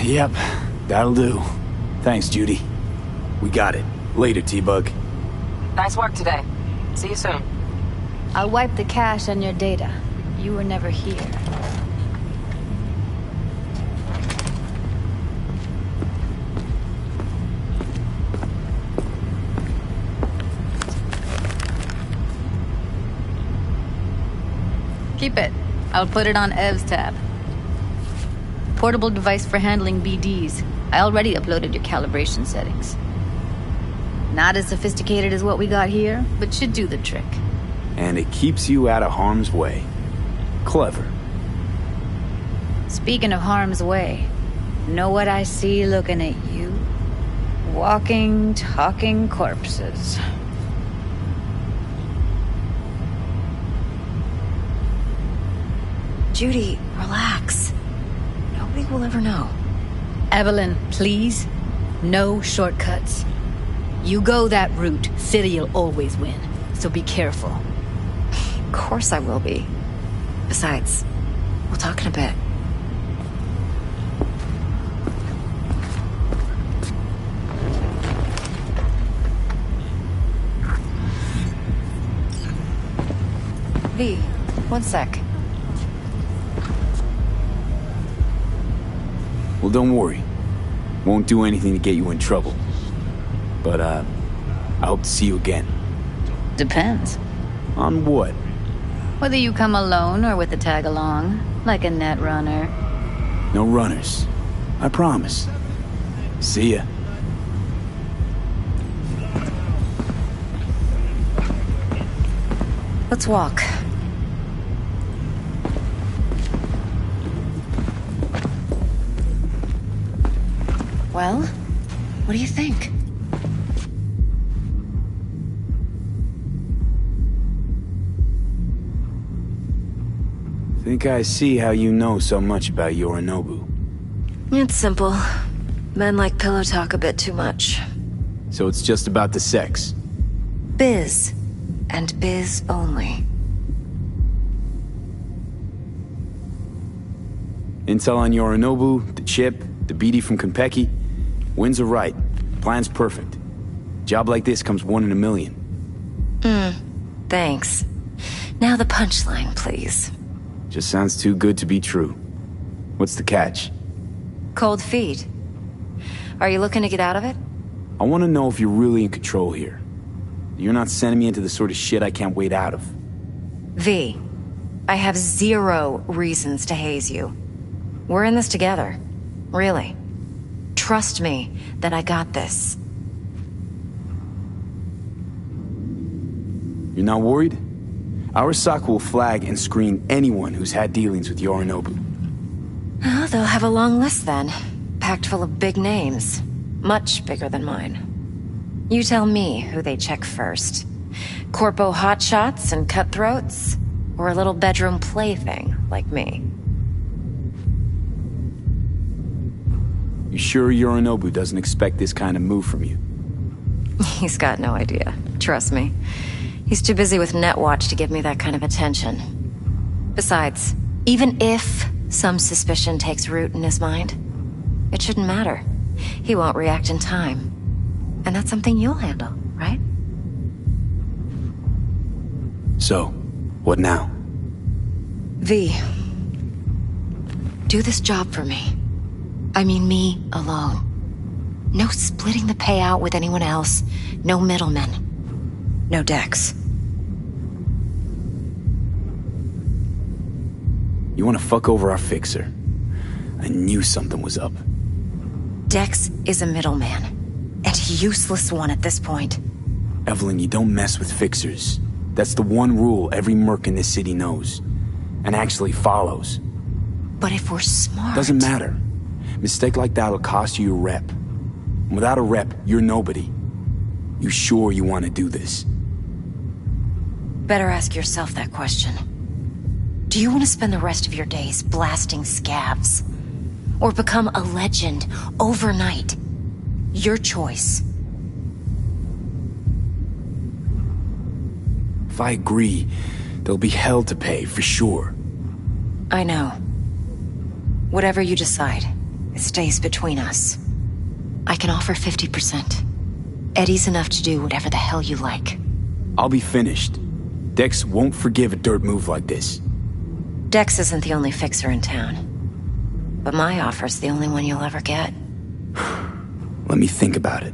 Yep, that'll do. Thanks, Judy. We got it. Later, T-Bug. Nice work today. See you soon. I'll wipe the cache on your data. You were never here. Keep it. I'll put it on Ev's tab. Portable device for handling BDs. I already uploaded your calibration settings. Not as sophisticated as what we got here, but should do the trick. And it keeps you out of harm's way. Clever. Speaking of harm's way, know what I see looking at you? Walking, talking corpses. Judy, relax. Nobody will ever know. Evelyn, please. No shortcuts. You go that route, City'll always win. So be careful. Of course I will be. Besides, we'll talk in a bit. V, one sec. Well, don't worry. Won't do anything to get you in trouble. But, I hope to see you again. Depends. On what? Whether you come alone or with a tag-along, like a net runner. No runners. I promise. See ya. Let's walk. Well, what do you think? Think I see how you know so much about Yorinobu. It's simple. Men like pillow talk a bit too much. So it's just about the sex? Biz. And biz only. Intel on Yorinobu, the chip, the BD from Konpeki. Winds are right. Plan's perfect. Job like this comes 1 in a million. Thanks. Now the punchline, please. Just sounds too good to be true. What's the catch? Cold feet. Are you looking to get out of it? I want to know if you're really in control here. You're not sending me into the sort of shit I can't wait out of. V, I have 0 reasons to haze you. We're in this together. Really. Trust me that I got this. You're not worried? Arasaka will flag and screen anyone who's had dealings with Yorinobu. Oh, they'll have a long list then. Packed full of big names. Much bigger than mine. You tell me who they check first. Corpo hotshots and cutthroats? Or a little bedroom plaything like me? You sure Yorinobu doesn't expect this kind of move from you? He's got no idea. Trust me. He's too busy with Netwatch to give me that kind of attention. Besides, even if some suspicion takes root in his mind, it shouldn't matter. He won't react in time. And that's something you'll handle, right? So, what now? V, do this job for me. I mean me alone. No splitting the payout with anyone else. No middlemen. No Dex. You want to fuck over our fixer? I knew something was up. Dex is a middleman. And a useless one at this point. Evelyn, you don't mess with fixers. That's the one rule every merc in this city knows. And actually follows. But if we're smart... Doesn't matter. Mistake like that'll cost you your rep. And without a rep, you're nobody. You sure you want to do this? Better ask yourself that question. Do you want to spend the rest of your days blasting scavs? Or become a legend overnight? Your choice. If I agree, there'll be hell to pay, for sure. I know. Whatever you decide, it stays between us. I can offer 50%. Eddie's enough to do whatever the hell you like. I'll be finished. Dex won't forgive a dirt move like this. Dex isn't the only fixer in town. But my offer's the only one you'll ever get. Let me think about it.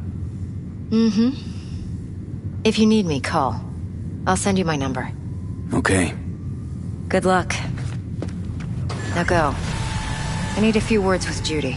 If you need me, call. I'll send you my number. Okay. Good luck. Now go. I need a few words with Judy.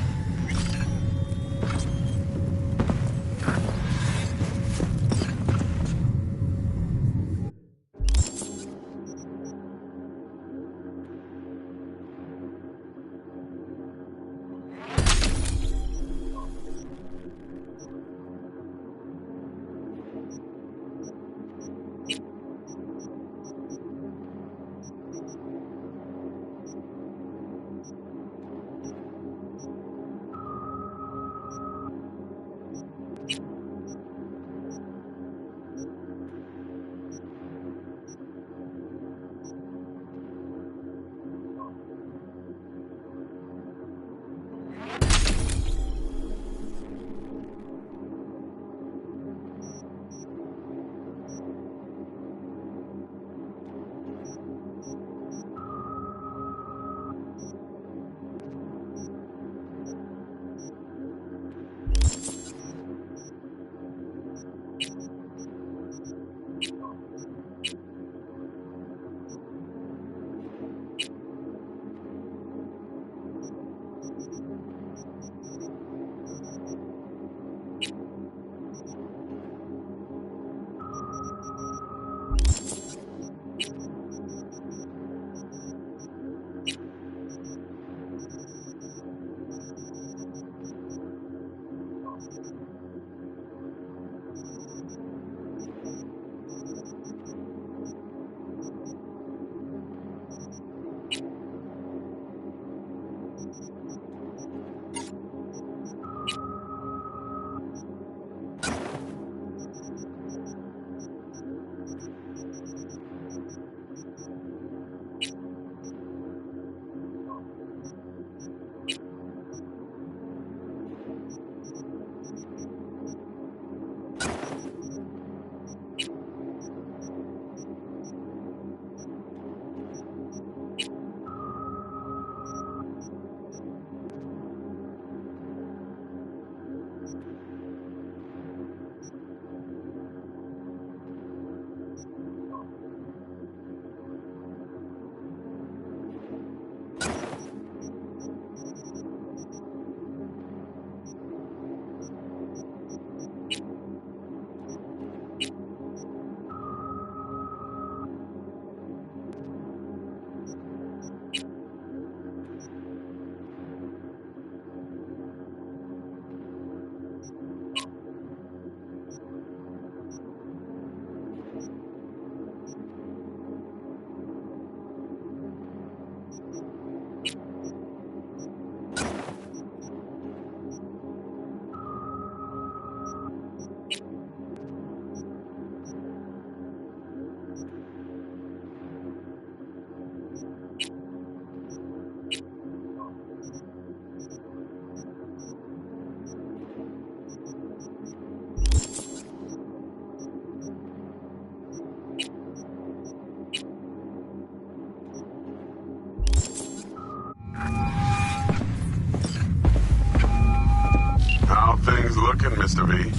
V?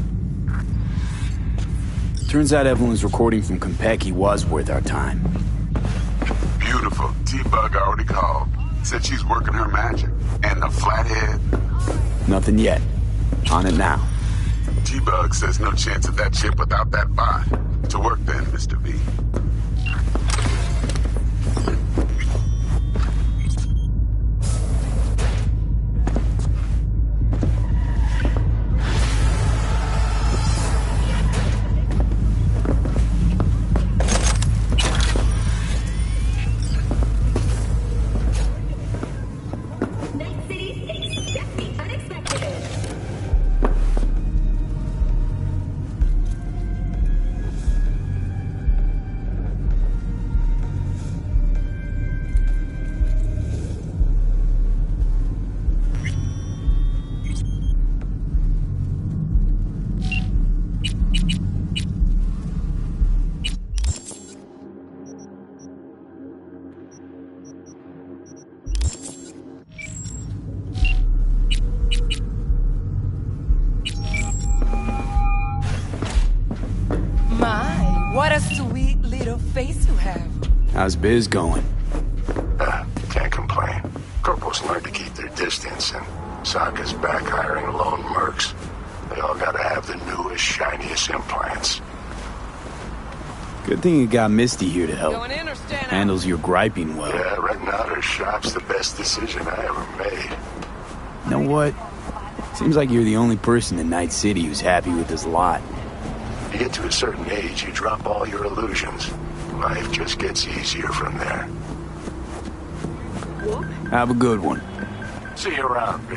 Turns out Evelyn's recording from Konpeki was worth our time. Beautiful. T-Bug already called. Said she's working her magic. And the flathead? Nothing yet. On it now. T-Bug says no chance of that ship without that bot. To work then, Mr. V. What a sweet little face you have. How's biz going? Can't complain. Corporals learn to keep their distance, and Sokka's back hiring lone mercs. They all gotta have the newest, shiniest implants. Good thing you got Misty here to help. Going in or staying out? Handles your griping well. Yeah, renting out her shop's the best decision I ever made. You know what? Seems like you're the only person in Night City who's happy with this lot. You get to a certain age, you drop all your illusions. Life just gets easier from there. Have a good one. See you around, B.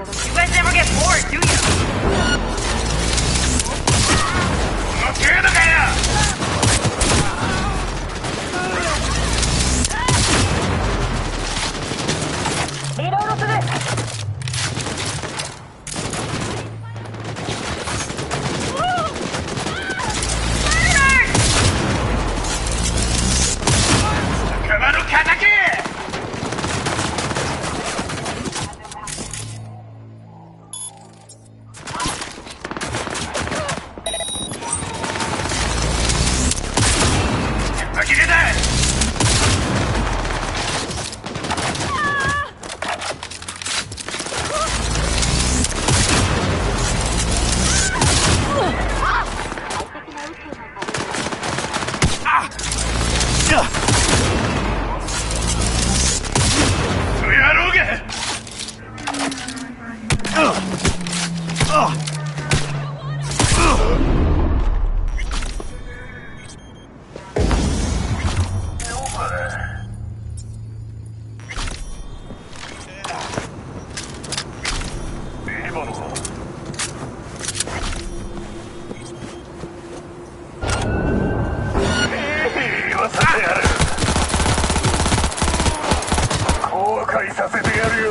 You guys never get bored, do you? ¡No quiero やる。後悔させてやるよ。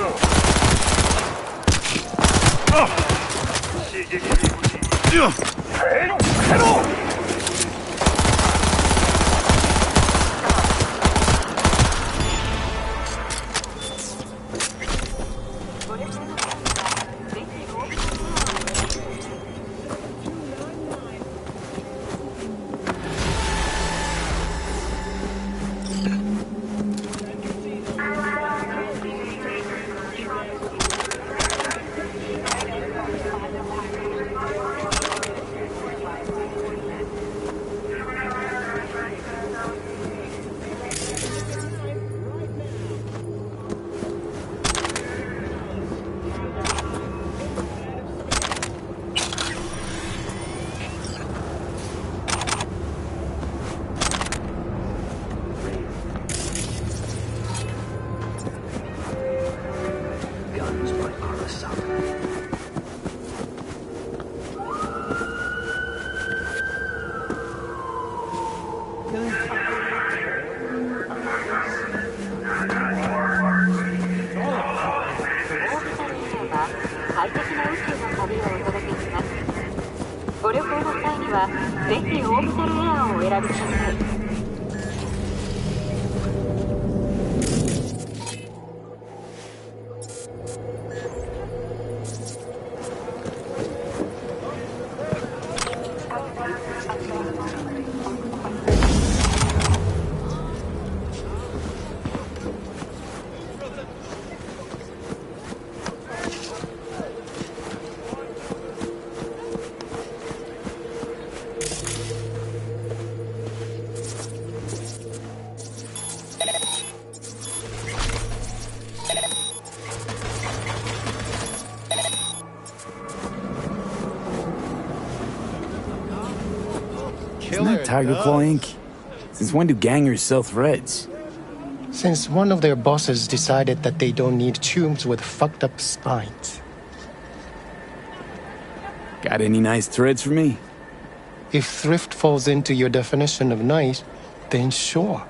ご旅行の際にはぜひオービタルエアーをお選びください。Isn't that Tiger Claw Inc.? Since when do gangers sell threads? Since one of their bosses decided that they don't need tombs with fucked up spines. Got any nice threads for me? If thrift falls into your definition of nice, then sure.